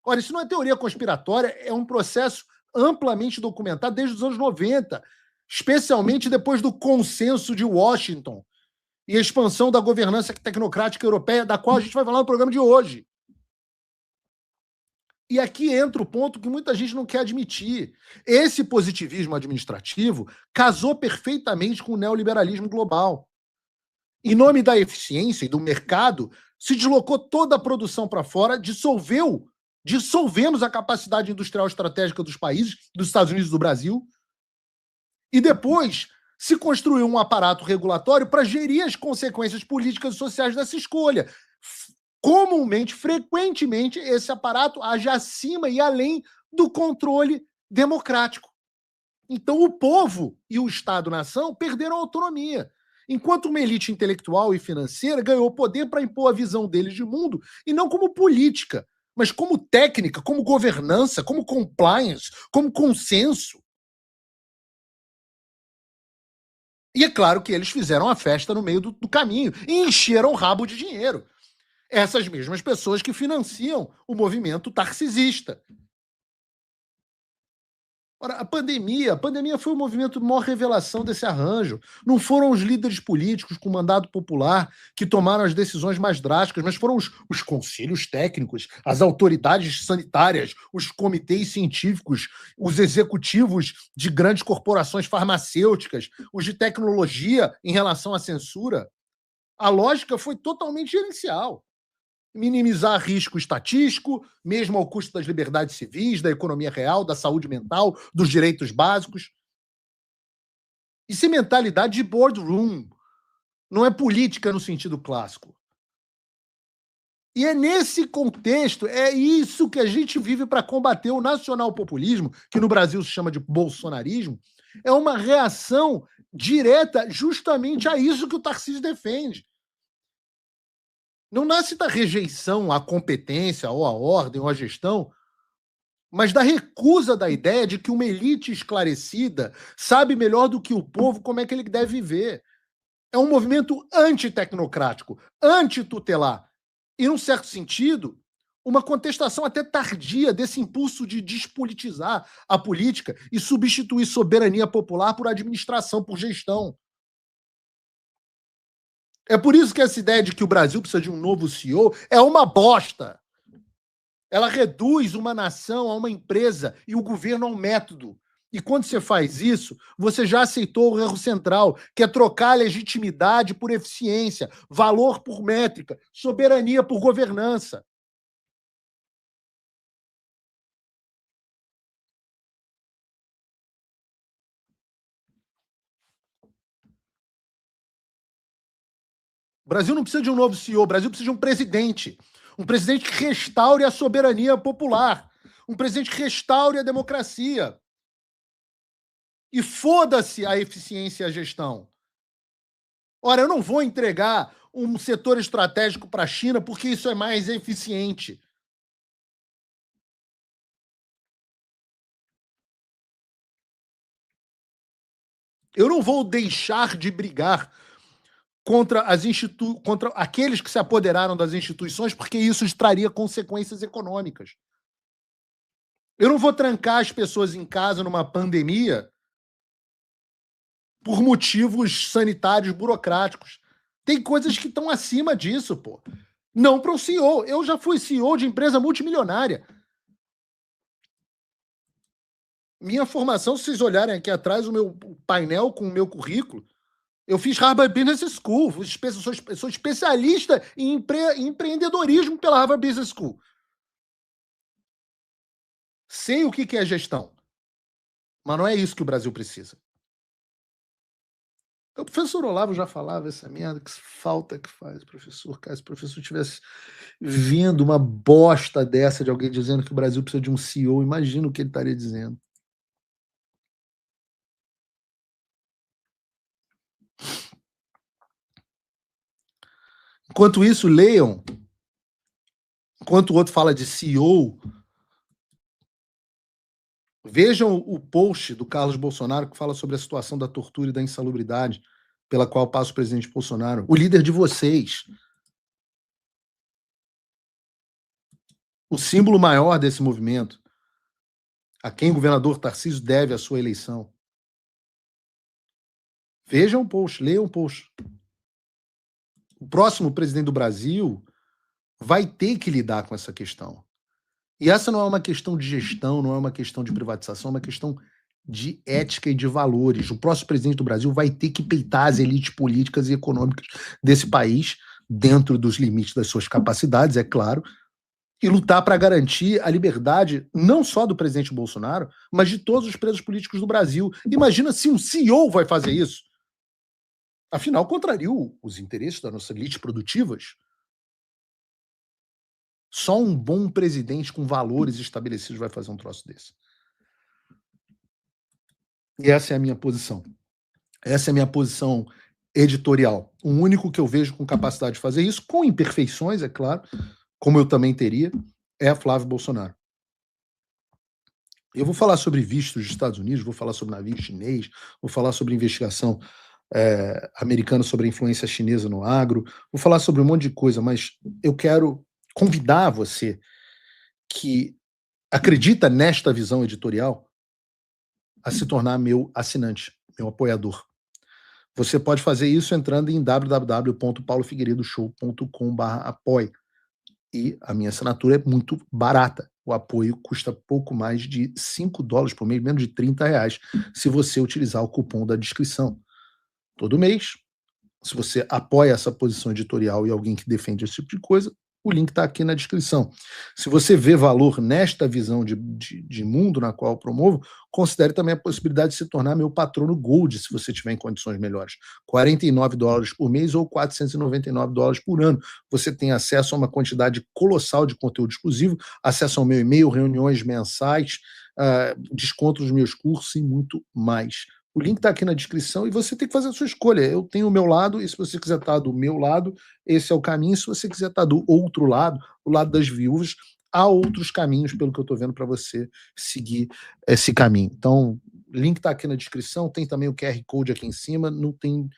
Olha, isso não é teoria conspiratória, é um processo amplamente documentado desde os anos 90, especialmente depois do consenso de Washington e a expansão da governança tecnocrática europeia, da qual a gente vai falar no programa de hoje. E aqui entra o ponto que muita gente não quer admitir. Esse positivismo administrativo casou perfeitamente com o neoliberalismo global. Em nome da eficiência e do mercado, se deslocou toda a produção para fora, dissolvemos a capacidade industrial estratégica dos países, dos Estados Unidos e do Brasil, e depois se construiu um aparato regulatório para gerir as consequências políticas e sociais dessa escolha. Comumente, frequentemente, esse aparato age acima e além do controle democrático. Então, o povo e o Estado-nação perderam a autonomia, enquanto uma elite intelectual e financeira ganhou poder para impor a visão deles de mundo, e não como política, mas como técnica, como governança, como compliance, como consenso. E é claro que eles fizeram a festa no meio do caminho e encheram o rabo de dinheiro. Essas mesmas pessoas que financiam o movimento tarcisista. Ora, a pandemia foi o movimento de maior revelação desse arranjo. Não foram os líderes políticos com mandato popular que tomaram as decisões mais drásticas, mas foram os conselhos técnicos, as autoridades sanitárias, os comitês científicos, os executivos de grandes corporações farmacêuticas, os de tecnologia em relação à censura. A lógica foi totalmente gerencial. Minimizar risco estatístico, mesmo ao custo das liberdades civis, da economia real, da saúde mental, dos direitos básicos. Isso é mentalidade de boardroom. Não é política no sentido clássico. E é nesse contexto, é isso que a gente vive para combater o nacional-populismo, que no Brasil se chama de bolsonarismo, é uma reação direta justamente a isso que o Tarcísio defende. Não nasce da rejeição à competência, ou à ordem, ou à gestão, mas da recusa da ideia de que uma elite esclarecida sabe melhor do que o povo como é que ele deve viver. É um movimento antitecnocrático, antitutelar. E, num certo sentido, uma contestação até tardia desse impulso de despolitizar a política e substituir soberania popular por administração, por gestão. É por isso que essa ideia de que o Brasil precisa de um novo CEO é uma bosta. Ela reduz uma nação a uma empresa e o governo a um método. E quando você faz isso, você já aceitou o erro central, que é trocar legitimidade por eficiência, valor por métrica, soberania por governança. O Brasil não precisa de um novo CEO, o Brasil precisa de um presidente. Um presidente que restaure a soberania popular. Um presidente que restaure a democracia. E foda-se a eficiência e a gestão. Ora, eu não vou entregar um setor estratégico para a China porque isso é mais eficiente. Eu não vou deixar de brigar contra aqueles que se apoderaram das instituições, porque isso traria consequências econômicas. Eu não vou trancar as pessoas em casa numa pandemia por motivos sanitários burocráticos. Tem coisas que estão acima disso, pô. Não para o CEO. Eu já fui CEO de empresa multimilionária. Minha formação, se vocês olharem aqui atrás, o meu painel com o meu currículo, eu fiz Harvard Business School, sou especialista em empreendedorismo pela Harvard Business School. Sei o que é gestão, mas não é isso que o Brasil precisa. O professor Olavo já falava essa merda, que falta que faz, professor. Cara, se o professor estivesse vendo uma bosta dessa de alguém dizendo que o Brasil precisa de um CEO, imagina o que ele estaria dizendo. Enquanto isso, leiam. Enquanto o outro fala de CEO, vejam o post do Carlos Bolsonaro que fala sobre a situação da tortura e da insalubridade pela qual passa o presidente Bolsonaro, o líder de vocês. O símbolo maior desse movimento, a quem o governador Tarcísio deve a sua eleição. Vejam o post, leiam o post. O próximo presidente do Brasil vai ter que lidar com essa questão. E essa não é uma questão de gestão, não é uma questão de privatização, é uma questão de ética e de valores. O próximo presidente do Brasil vai ter que peitar as elites políticas e econômicas desse país, dentro dos limites das suas capacidades, é claro, e lutar para garantir a liberdade não só do presidente Bolsonaro, mas de todos os presos políticos do Brasil. Imagina se um CEO vai fazer isso. Afinal, contraria os interesses das nossas elites produtivas. Só um bom presidente com valores estabelecidos vai fazer um troço desse. E essa é a minha posição. Essa é a minha posição editorial. O único que eu vejo com capacidade de fazer isso, com imperfeições, é claro, como eu também teria, é Flávio Bolsonaro. Eu vou falar sobre vistos dos Estados Unidos, vou falar sobre navio chinês, vou falar sobre investigação americana sobre a influência chinesa no agro, vou falar sobre um monte de coisa, mas eu quero convidar você que acredita nesta visão editorial a se tornar meu assinante, meu apoiador. Você pode fazer isso entrando em www.paulofigueiredoshow.com/apoie. E a minha assinatura é muito barata. O apoio custa pouco mais de $5 por mês, menos de R$30, se você utilizar o cupom da descrição. Todo mês, se você apoia essa posição editorial e alguém que defende esse tipo de coisa, o link está aqui na descrição. Se você vê valor nesta visão de mundo na qual eu promovo, considere também a possibilidade de se tornar meu patrono Gold, se você tiver em condições melhores. $49 por mês ou $499 por ano. Você tem acesso a uma quantidade colossal de conteúdo exclusivo, acesso ao meu e-mail, reuniões mensais, desconto dos meus cursos e muito mais. O link está aqui na descrição e você tem que fazer a sua escolha. Eu tenho o meu lado e se você quiser estar do meu lado, esse é o caminho. Se você quiser estar do outro lado, o lado das viúvas, há outros caminhos, pelo que eu estou vendo, para você seguir esse caminho. Então, o link está aqui na descrição, tem também o QR Code aqui em cima, não tem...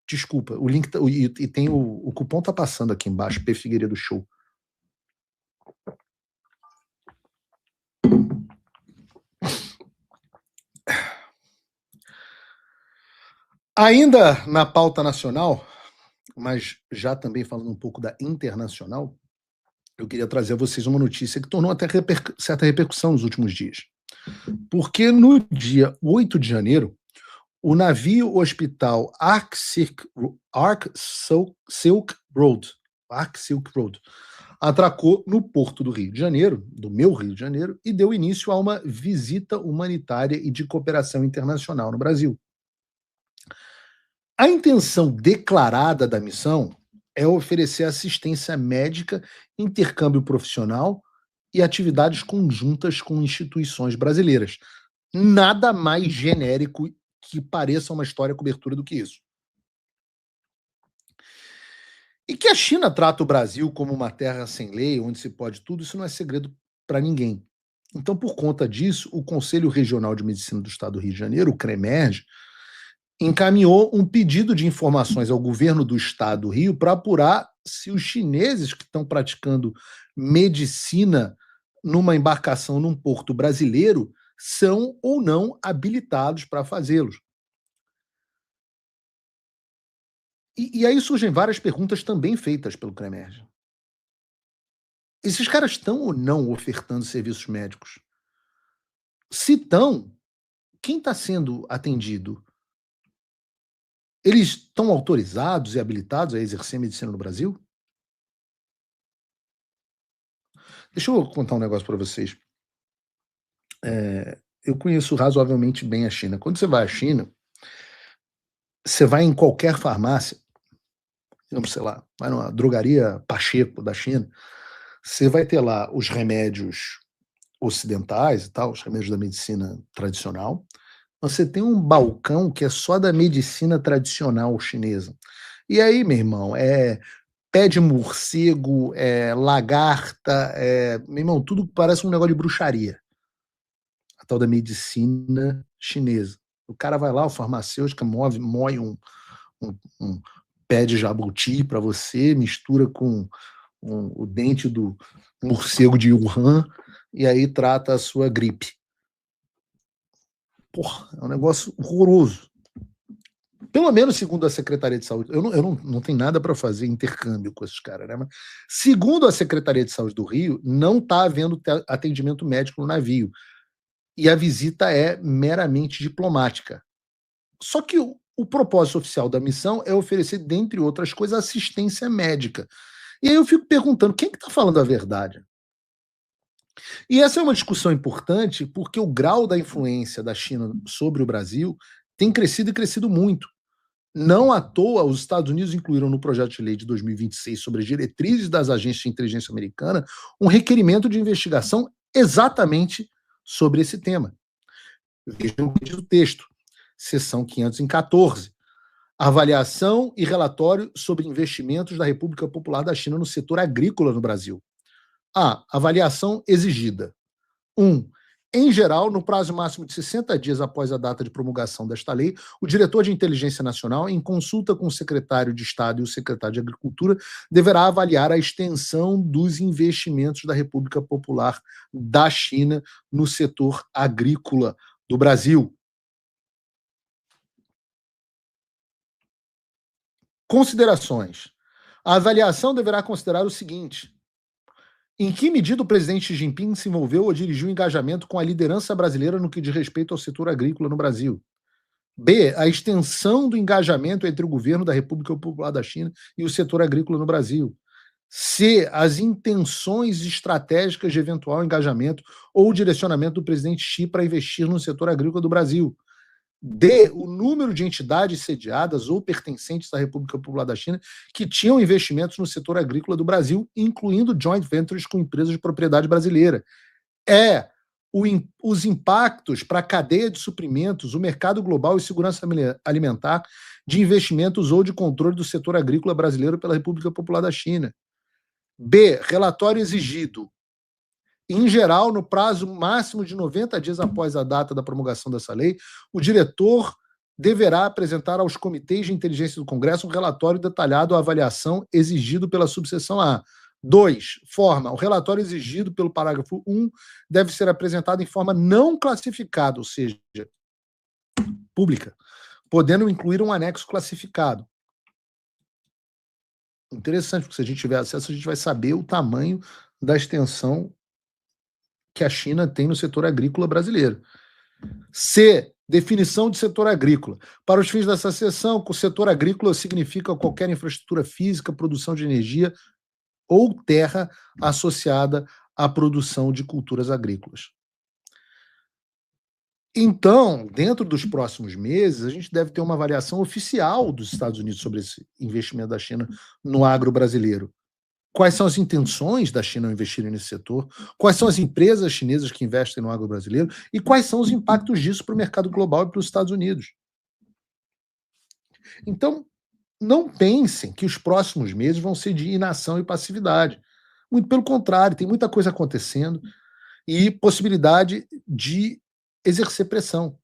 Desculpa, o link e tem o cupom está passando aqui embaixo, P Figueiredo Show. Ainda na pauta nacional, mas já também falando um pouco da internacional, eu queria trazer a vocês uma notícia que tornou até certa repercussão nos últimos dias. Porque no dia 8 de janeiro, o navio hospital Ark Silk Road atracou no porto do Rio de Janeiro, do meu Rio de Janeiro, e deu início a uma visita humanitária e de cooperação internacional no Brasil. A intenção declarada da missão é oferecer assistência médica, intercâmbio profissional e atividades conjuntas com instituições brasileiras. Nada mais genérico que pareça uma história cobertura do que isso. E que a China trata o Brasil como uma terra sem lei, onde se pode tudo, isso não é segredo para ninguém. Então, por conta disso, o Conselho Regional de Medicina do Estado do Rio de Janeiro, o CREMERG, encaminhou um pedido de informações ao governo do Estado do Rio para apurar se os chineses que estão praticando medicina numa embarcação num porto brasileiro são ou não habilitados para fazê-los. E aí surgem várias perguntas também feitas pelo CREMERG. Esses caras estão ou não ofertando serviços médicos? Se estão, quem está sendo atendido? Eles estão autorizados e habilitados a exercer medicina no Brasil? Deixa eu contar um negócio para vocês. Eu conheço razoavelmente bem a China. Quando você vai à China, você vai em qualquer farmácia, sei lá, vai numa drogaria Pacheco da China, você vai ter lá os remédios ocidentais e tal, os remédios da medicina tradicional. Você tem um balcão que é só da medicina tradicional chinesa. E aí, meu irmão, pé de morcego, lagarta, meu irmão, tudo parece um negócio de bruxaria. A tal da medicina chinesa. O cara vai lá, o farmacêutico moe um pé de jabuti para você, mistura com o dente do morcego de Wuhan e aí trata a sua gripe. Porra, é um negócio horroroso. Pelo menos segundo a Secretaria de Saúde, eu não tenho nada para fazer intercâmbio com esses caras, né? Mas, segundo a Secretaria de Saúde do Rio, não está havendo atendimento médico no navio. E a visita é meramente diplomática. Só que o propósito oficial da missão é oferecer, dentre outras coisas, assistência médica. E aí eu fico perguntando, quem que está falando a verdade? E essa é uma discussão importante porque o grau da influência da China sobre o Brasil tem crescido e crescido muito. Não à toa, os Estados Unidos incluíram no projeto de lei de 2026 sobre as diretrizes das agências de inteligência americana um requerimento de investigação exatamente sobre esse tema. Vejam o que diz o texto, seção 514. Avaliação e relatório sobre investimentos da República Popular da China no setor agrícola no Brasil. Avaliação exigida. 1. Em geral, no prazo máximo de 60 dias após a data de promulgação desta lei, o diretor de Inteligência Nacional, em consulta com o secretário de Estado e o secretário de Agricultura, deverá avaliar a extensão dos investimentos da República Popular da China no setor agrícola do Brasil. Considerações. A avaliação deverá considerar o seguinte: em que medida o presidente Xi Jinping se envolveu ou dirigiu o engajamento com a liderança brasileira no que diz respeito ao setor agrícola no Brasil? B. A extensão do engajamento entre o governo da República Popular da China e o setor agrícola no Brasil. C. As intenções estratégicas de eventual engajamento ou direcionamento do presidente Xi para investir no setor agrícola do Brasil. D. O número de entidades sediadas ou pertencentes à República Popular da China que tinham investimentos no setor agrícola do Brasil, incluindo joint ventures com empresas de propriedade brasileira. E. Os impactos para a cadeia de suprimentos, o mercado global e segurança alimentar de investimentos ou de controle do setor agrícola brasileiro pela República Popular da China. B. Relatório exigido. Em geral, no prazo máximo de 90 dias após a data da promulgação dessa lei, o diretor deverá apresentar aos comitês de inteligência do Congresso um relatório detalhado à avaliação exigido pela subseção A. 2. Forma. O relatório exigido pelo parágrafo 1 deve ser apresentado em forma não classificada, ou seja, pública, podendo incluir um anexo classificado. Interessante, porque se a gente tiver acesso, a gente vai saber o tamanho da extensão que a China tem no setor agrícola brasileiro. C, definição de setor agrícola. Para os fins dessa seção, o setor agrícola significa qualquer infraestrutura física, produção de energia ou terra associada à produção de culturas agrícolas. Então, dentro dos próximos meses, a gente deve ter uma avaliação oficial dos Estados Unidos sobre esse investimento da China no agro brasileiro. Quais são as intenções da China ao investir nesse setor? Quais são as empresas chinesas que investem no agro brasileiro? E quais são os impactos disso para o mercado global e para os Estados Unidos? Então, não pensem que os próximos meses vão ser de inação e passividade. Muito pelo contrário, tem muita coisa acontecendo e possibilidade de exercer pressão.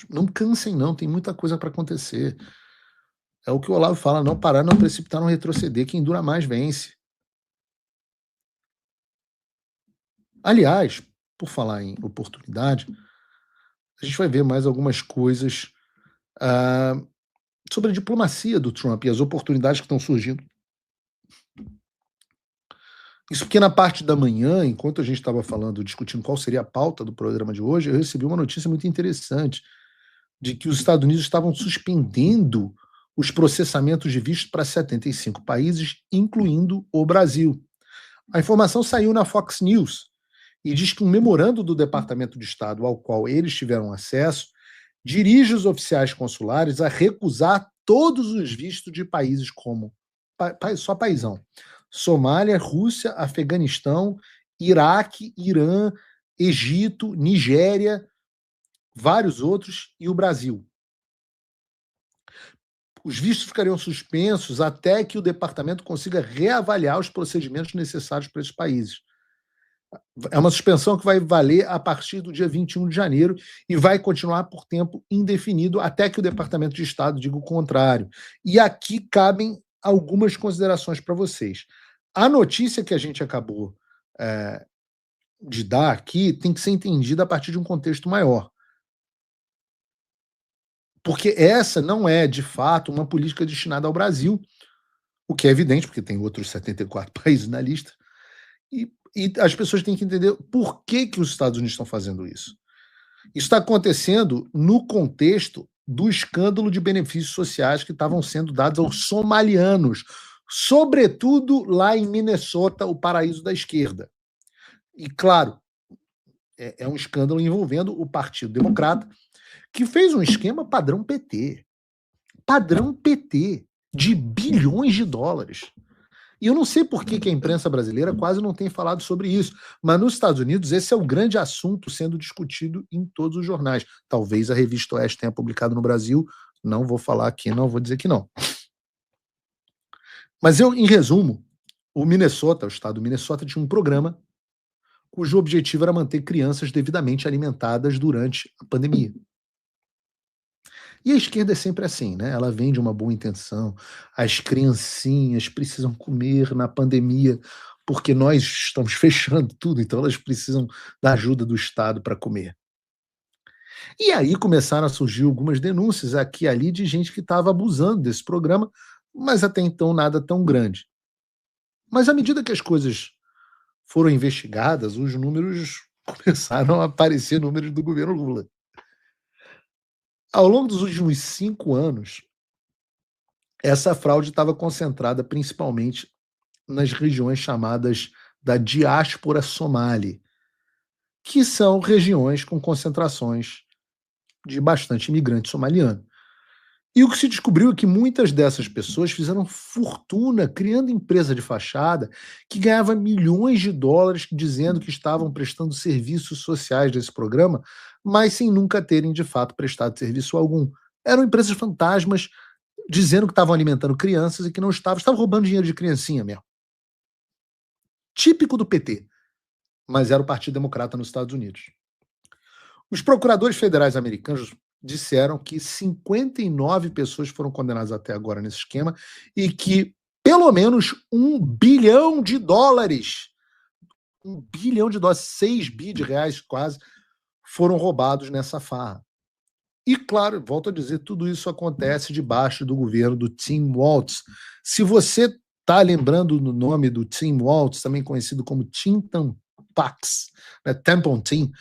Não cansem, não, tem muita coisa para acontecer. É o que o Olavo fala, não parar, não precipitar, não retroceder. Quem dura mais vence. Aliás, por falar em oportunidade, a gente vai ver mais algumas coisas sobre a diplomacia do Trump e as oportunidades que estão surgindo. Isso porque na parte da manhã, enquanto a gente estava falando, discutindo qual seria a pauta do programa de hoje, eu recebi uma notícia muito interessante de que os Estados Unidos estavam suspendendo os processamentos de vistos para 75 países, incluindo o Brasil. A informação saiu na Fox News e diz que um memorando do Departamento de Estado ao qual eles tiveram acesso dirige os oficiais consulares a recusar todos os vistos de países como, só paizão, Somália, Rússia, Afeganistão, Iraque, Irã, Egito, Nigéria, vários outros e o Brasil. Os vistos ficariam suspensos até que o departamento consiga reavaliar os procedimentos necessários para esses países. É uma suspensão que vai valer a partir do dia 21 de janeiro e vai continuar por tempo indefinido até que o Departamento de Estado diga o contrário. E aqui cabem algumas considerações para vocês. A notícia que a gente acabou de dar aqui tem que ser entendida a partir de um contexto maior. Porque essa não é, de fato, uma política destinada ao Brasil, o que é evidente, porque tem outros 74 países na lista, e as pessoas têm que entender por que os Estados Unidos estão fazendo isso. Isso está acontecendo no contexto do escândalo de benefícios sociais que estavam sendo dados aos somalianos, sobretudo lá em Minnesota, o paraíso da esquerda. E, claro, é um escândalo envolvendo o Partido Democrata, que fez um esquema padrão PT, de bilhões de dólares. E eu não sei por que a imprensa brasileira quase não tem falado sobre isso, mas nos Estados Unidos esse é o grande assunto sendo discutido em todos os jornais. Talvez a Revista Oeste tenha publicado no Brasil, não vou falar aqui, não vou dizer que não. Mas em resumo, o estado do Minnesota tinha um programa cujo objetivo era manter crianças devidamente alimentadas durante a pandemia. E a esquerda é sempre assim, né? Ela vem de uma boa intenção. As criancinhas precisam comer na pandemia porque nós estamos fechando tudo, então elas precisam da ajuda do Estado para comer. E aí começaram a surgir algumas denúncias aqui e ali de gente que estava abusando desse programa, mas até então nada tão grande. Mas à medida que as coisas foram investigadas, os números começaram a aparecer, números do governo Lula. Ao longo dos últimos 5 anos, essa fraude estava concentrada principalmente nas regiões chamadas da diáspora somali, que são regiões com concentrações de bastante imigrante somaliano. E o que se descobriu é que muitas dessas pessoas fizeram fortuna criando empresa de fachada que ganhava milhões de dólares dizendo que estavam prestando serviços sociais desse programa, mas sem nunca terem de fato prestado serviço algum. Eram empresas fantasmas dizendo que estavam alimentando crianças e que não estavam roubando dinheiro de criancinha mesmo. Típico do PT, mas era o Partido Democrata nos Estados Unidos. Os procuradores federais americanos disseram que 59 pessoas foram condenadas até agora nesse esquema e que pelo menos $1 bilhão, 6 bi de reais quase, foram roubados nessa farra. E claro, volto a dizer, tudo isso acontece debaixo do governo do Tim Walz. Se você tá lembrando no nome do Tim Walz, também conhecido como Tim Tampax, né? Tampon Tim,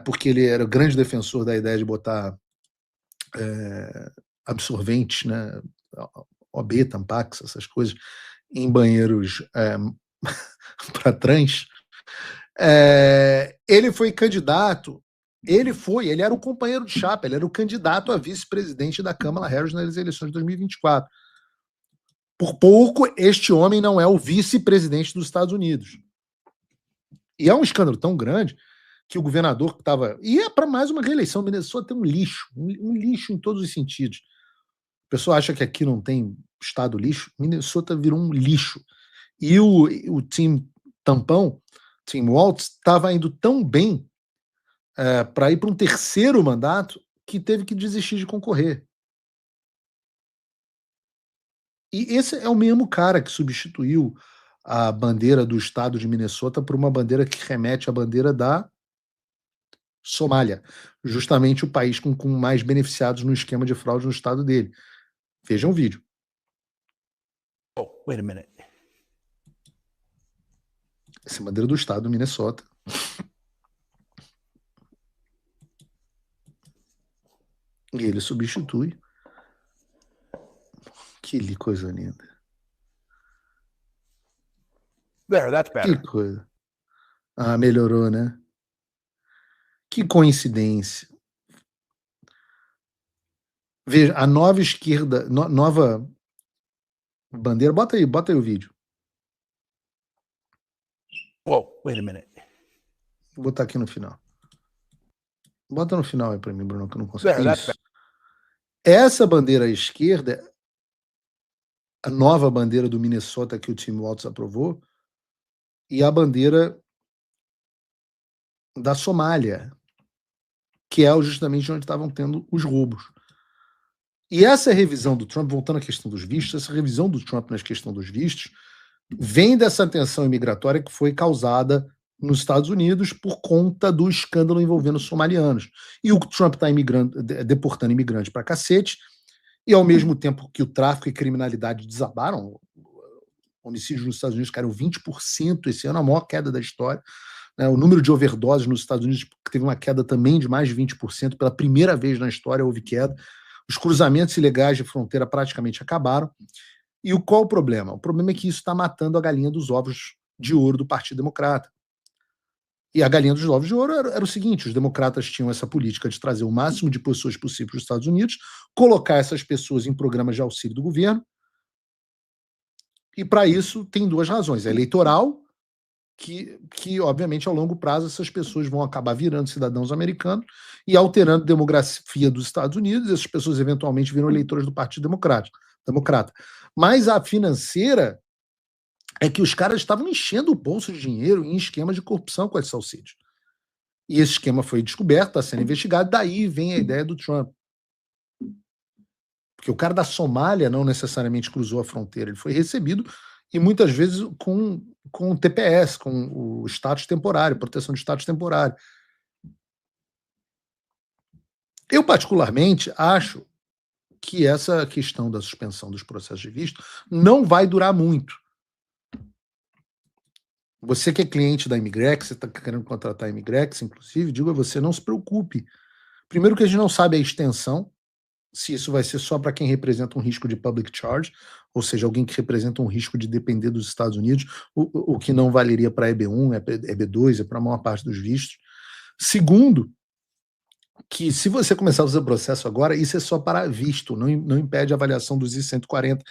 porque ele era o grande defensor da ideia de botar absorventes, né? OB, Tampax, essas coisas, em banheiros para trans. Ele foi candidato, ele era o companheiro de chapa, ele era o candidato a vice-presidente da Kamala Harris nas eleições de 2024. Por pouco, este homem não é o vice-presidente dos Estados Unidos. E é um escândalo tão grande que o governador que estava... E é para mais uma reeleição. Minnesota é um lixo, um lixo em todos os sentidos. A pessoa acha que aqui não tem estado lixo. Minnesota virou um lixo. E o Tim Tampão, Tim Walz, estava indo tão bem para ir para um terceiro mandato que teve que desistir de concorrer. E esse é o mesmo cara que substituiu a bandeira do estado de Minnesota por uma bandeira que remete à bandeira da Somália, justamente o país com mais beneficiados no esquema de fraude no estado dele. Vejam o vídeo. Oh, wait a minute. Essa é a bandeira do estado do Minnesota. E ele substitui. Que coisa linda. There, that's better. Que coisa. Ah, melhorou, né? Que coincidência. Veja, a nova esquerda, nova bandeira. Bota aí o vídeo. Whoa, wait a minute. Vou botar aqui no final. Bota no final aí pra mim, Bruno, que eu não consigo. There, that's better. Essa bandeira à esquerda, a nova bandeira do Minnesota que o Tim Walz aprovou, e a bandeira da Somália, que é justamente onde estavam tendo os roubos. E essa revisão do Trump, voltando à questão dos vistos, essa revisão do Trump na questão dos vistos, vem dessa tensão imigratória que foi causada nos Estados Unidos por conta do escândalo envolvendo os somalianos. E o Trump está deportando imigrantes para cacete, e ao mesmo tempo que o tráfico e criminalidade desabaram, homicídios nos Estados Unidos caíram 20% esse ano, a maior queda da história. Né? O número de overdoses nos Estados Unidos teve uma queda também de mais de 20%, pela primeira vez na história houve queda. Os cruzamentos ilegais de fronteira praticamente acabaram. E qual o problema? O problema é que isso está matando a galinha dos ovos de ouro do Partido Democrata. E a galinha dos ovos de ouro era o seguinte: os democratas tinham essa política de trazer o máximo de pessoas possível para os Estados Unidos, colocar essas pessoas em programas de auxílio do governo, e para isso tem duas razões. A eleitoral, que obviamente, ao longo prazo, essas pessoas vão acabar virando cidadãos americanos e alterando a demografia dos Estados Unidos, e essas pessoas eventualmente viram eleitores do Partido Democrata. Mas a financeira é que os caras estavam enchendo o bolso de dinheiro em esquemas de corrupção com esses auxílios. E esse esquema foi descoberto, está sendo investigado, daí vem a ideia do Trump. Porque o cara da Somália não necessariamente cruzou a fronteira, ele foi recebido, e muitas vezes com TPS, com o status temporário, proteção de status temporário. Eu, particularmente, acho que essa questão da suspensão dos processos de visto não vai durar muito. Você que é cliente da Imigrex, você está querendo contratar a Imigrex, inclusive, digo a você, não se preocupe. Primeiro que a gente não sabe a extensão, se isso vai ser só para quem representa um risco de public charge, ou seja, alguém que representa um risco de depender dos Estados Unidos, o que não valeria para EB1, EB2, é para a maior parte dos vistos. Segundo, que se você começar o seu processo agora, isso é só para visto, não impede a avaliação dos I-140.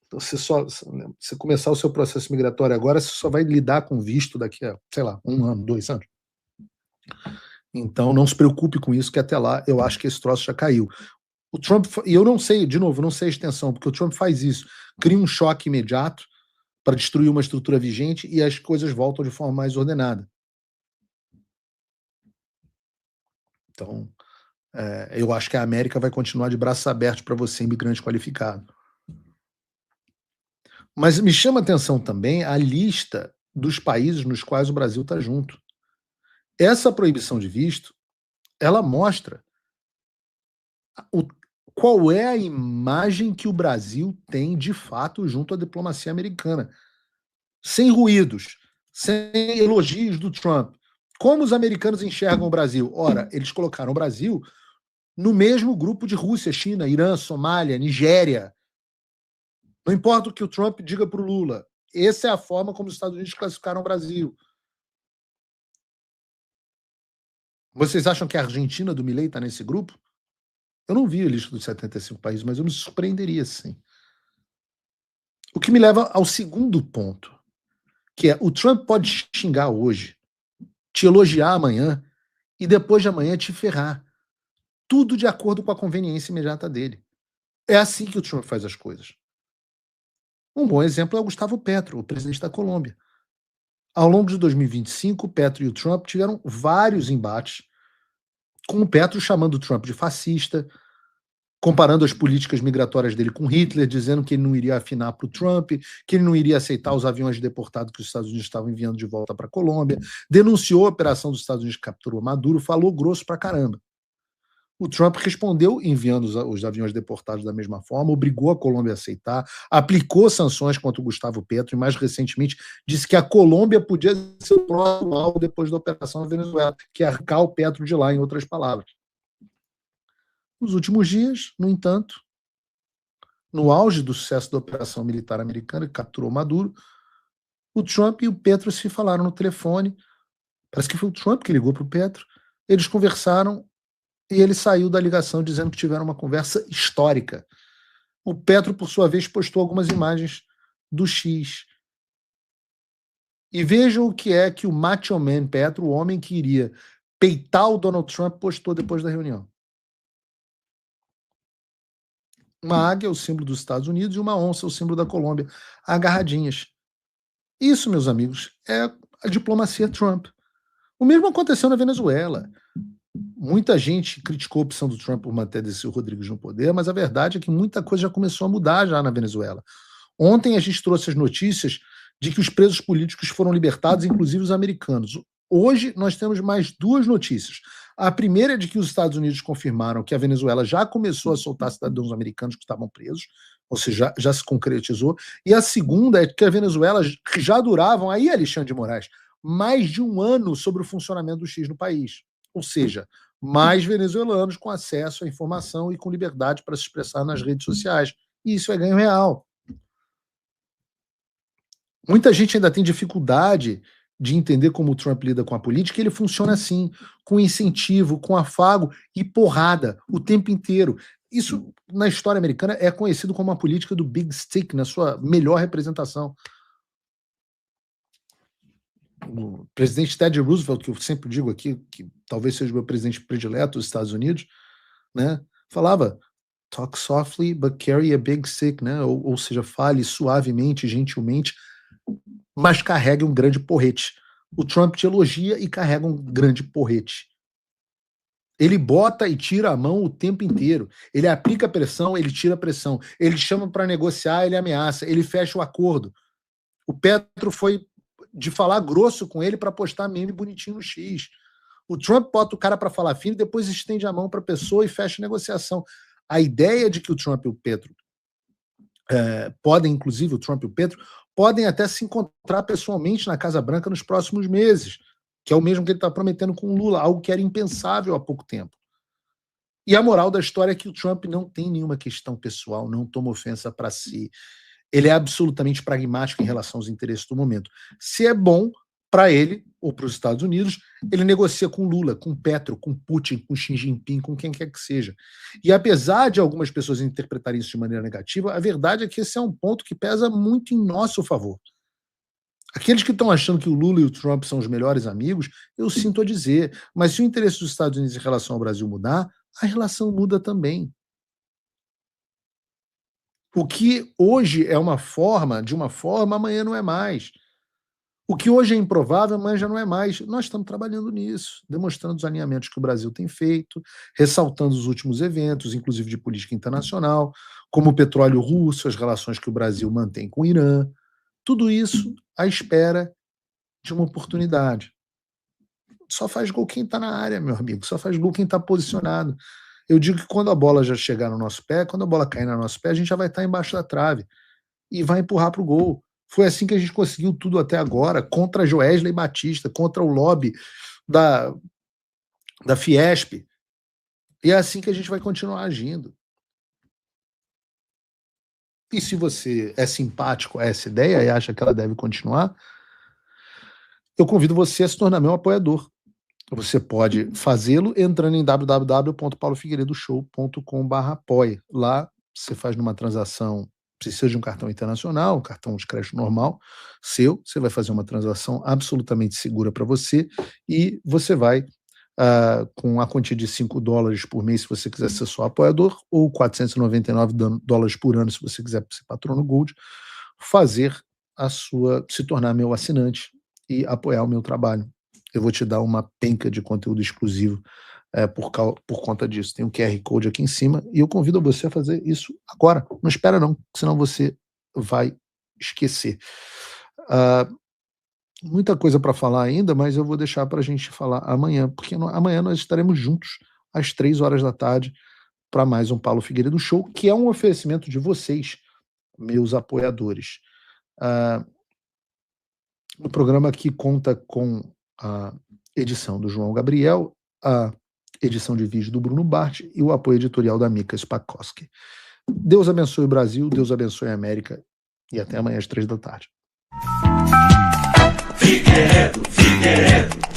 Então, você começar o seu processo migratório agora, você só vai lidar com visto daqui a, sei lá, 1 ano, 2 anos. Então, não se preocupe com isso, que até lá eu acho que esse troço já caiu. O Trump, e eu não sei, de novo, não sei a extensão, porque o Trump faz isso, cria um choque imediato para destruir uma estrutura vigente e as coisas voltam de forma mais ordenada. Então, eu acho que a América vai continuar de braços abertos para você, imigrante qualificado. Mas me chama a atenção também a lista dos países nos quais o Brasil está junto. Essa proibição de visto, ela mostra qual é a imagem que o Brasil tem de fato junto à diplomacia americana. Sem ruídos, sem elogios do Trump. Como os americanos enxergam o Brasil? Ora, eles colocaram o Brasil no mesmo grupo de Rússia, China, Irã, Somália, Nigéria. Não importa o que o Trump diga para o Lula. Essa é a forma como os Estados Unidos classificaram o Brasil. Vocês acham que a Argentina do Milei está nesse grupo? Eu não vi a lista dos 75 países, mas eu me surpreenderia, sim. O que me leva ao segundo ponto, que é o Trump pode xingar hoje, te elogiar amanhã e depois de amanhã te ferrar. Tudo de acordo com a conveniência imediata dele. É assim que o Trump faz as coisas. Um bom exemplo é o Gustavo Petro, o presidente da Colômbia. Ao longo de 2025, o Petro e o Trump tiveram vários embates, com o Petro chamando o Trump de fascista, comparando as políticas migratórias dele com Hitler, dizendo que ele não iria afinar para o Trump, que ele não iria aceitar os aviões de deportado que os Estados Unidos estavam enviando de volta para a Colômbia, denunciou a operação dos Estados Unidos que capturou Maduro, falou grosso pra caramba. O Trump respondeu enviando os aviões deportados da mesma forma, obrigou a Colômbia a aceitar, aplicou sanções contra o Gustavo Petro e, mais recentemente, disse que a Colômbia podia ser o próximo alvo depois da operação na Venezuela, que é arrancar o Petro de lá, em outras palavras. Nos últimos dias, no entanto, no auge do sucesso da operação militar americana que capturou Maduro, o Trump e o Petro se falaram no telefone. Parece que foi o Trump que ligou para o Petro. Eles conversaram e ele saiu da ligação dizendo que tiveram uma conversa histórica. O Petro, por sua vez, postou algumas imagens do X. E vejam o que é que o Macho Man Petro, o homem que iria peitar o Donald Trump, postou depois da reunião. Uma águia, o símbolo dos Estados Unidos, e uma onça, o símbolo da Colômbia, agarradinhas. Isso, meus amigos, é a diplomacia Trump. O mesmo aconteceu na Venezuela. Muita gente criticou a opção do Trump por manter Delcy Rodrigues no poder, mas a verdade é que muita coisa já começou a mudar já na Venezuela. Ontem a gente trouxe as notícias de que os presos políticos foram libertados, inclusive os americanos. Hoje nós temos mais duas notícias. A primeira é de que os Estados Unidos confirmaram que a Venezuela já começou a soltar cidadãos americanos que estavam presos, ou seja, já se concretizou. E a segunda é que a Venezuela já duravam, aí Alexandre de Moraes, mais de um ano sobre o funcionamento do X no país. Ou seja, mais venezuelanos com acesso à informação e com liberdade para se expressar nas redes sociais. E isso é ganho real. Muita gente ainda tem dificuldade de entender como o Trump lida com a política, e ele funciona assim, com incentivo, com afago e porrada o tempo inteiro. Isso, na história americana, é conhecido como a política do Big Stick, na sua melhor representação. O presidente Teddy Roosevelt, que eu sempre digo aqui, que talvez seja o meu presidente predileto dos Estados Unidos, né, falava talk softly but carry a big stick, né, ou seja, fale suavemente, gentilmente, mas carregue um grande porrete. O Trump te elogia e carrega um grande porrete. Ele bota e tira a mão o tempo inteiro. Ele aplica pressão, ele tira pressão. Ele chama para negociar, ele ameaça. Ele fecha o acordo. O Petro foi de falar grosso com ele para postar meme bonitinho no X. O Trump bota o cara para falar fino e depois estende a mão para a pessoa e fecha a negociação. A ideia de que o Trump e o Petro podem, inclusive o Trump e o Petro, podem até se encontrar pessoalmente na Casa Branca nos próximos meses, que é o mesmo que ele está prometendo com o Lula, algo que era impensável há pouco tempo. E a moral da história é que o Trump não tem nenhuma questão pessoal, não toma ofensa para si. Ele é absolutamente pragmático em relação aos interesses do momento. Se é bom para ele, ou para os Estados Unidos, ele negocia com Lula, com Petro, com Putin, com Xi Jinping, com quem quer que seja. E apesar de algumas pessoas interpretarem isso de maneira negativa, a verdade é que esse é um ponto que pesa muito em nosso favor. Aqueles que estão achando que o Lula e o Trump são os melhores amigos, eu sinto a dizer, mas se o interesse dos Estados Unidos em relação ao Brasil mudar, a relação muda também. O que hoje é uma forma, amanhã não é mais. O que hoje é improvável, amanhã já não é mais. Nós estamos trabalhando nisso, demonstrando os alinhamentos que o Brasil tem feito, ressaltando os últimos eventos, inclusive de política internacional, como o petróleo russo, as relações que o Brasil mantém com o Irã. Tudo isso à espera de uma oportunidade. Só faz gol quem está na área, meu amigo. Só faz gol quem está posicionado. Eu digo que quando a bola já chegar no nosso pé, quando a bola cair no nosso pé, a gente já vai estar embaixo da trave e vai empurrar para o gol. Foi assim que a gente conseguiu tudo até agora, contra Joesley Batista, contra o lobby da Fiesp. E é assim que a gente vai continuar agindo. E se você é simpático a essa ideia e acha que ela deve continuar, eu convido você a se tornar meu apoiador. Você pode fazê-lo entrando em www.paulofigueiredoshow.com/apoia. Lá você faz numa transação, precisa de um cartão internacional, um cartão de crédito normal seu, você vai fazer uma transação absolutamente segura para você e você vai, com a quantia de $5 por mês, se você quiser ser só apoiador, ou $499 por ano, se você quiser ser patrono Gold, se tornar meu assinante e apoiar o meu trabalho. Eu vou te dar uma penca de conteúdo exclusivo por conta disso. Tem um QR Code aqui em cima e eu convido você a fazer isso agora. Não espera não, senão você vai esquecer. Muita coisa para falar ainda, mas eu vou deixar para a gente falar amanhã, porque amanhã nós estaremos juntos às 3 horas da tarde para mais um Paulo Figueiredo Show, que é um oferecimento de vocês, meus apoiadores. O programa aqui conta com a edição do João Gabriel, a edição de vídeo do Bruno Bart e o apoio editorial da Mika Spakoski. Deus abençoe o Brasil, Deus abençoe a América e até amanhã às 3 da tarde. Figueiredo, Figueiredo.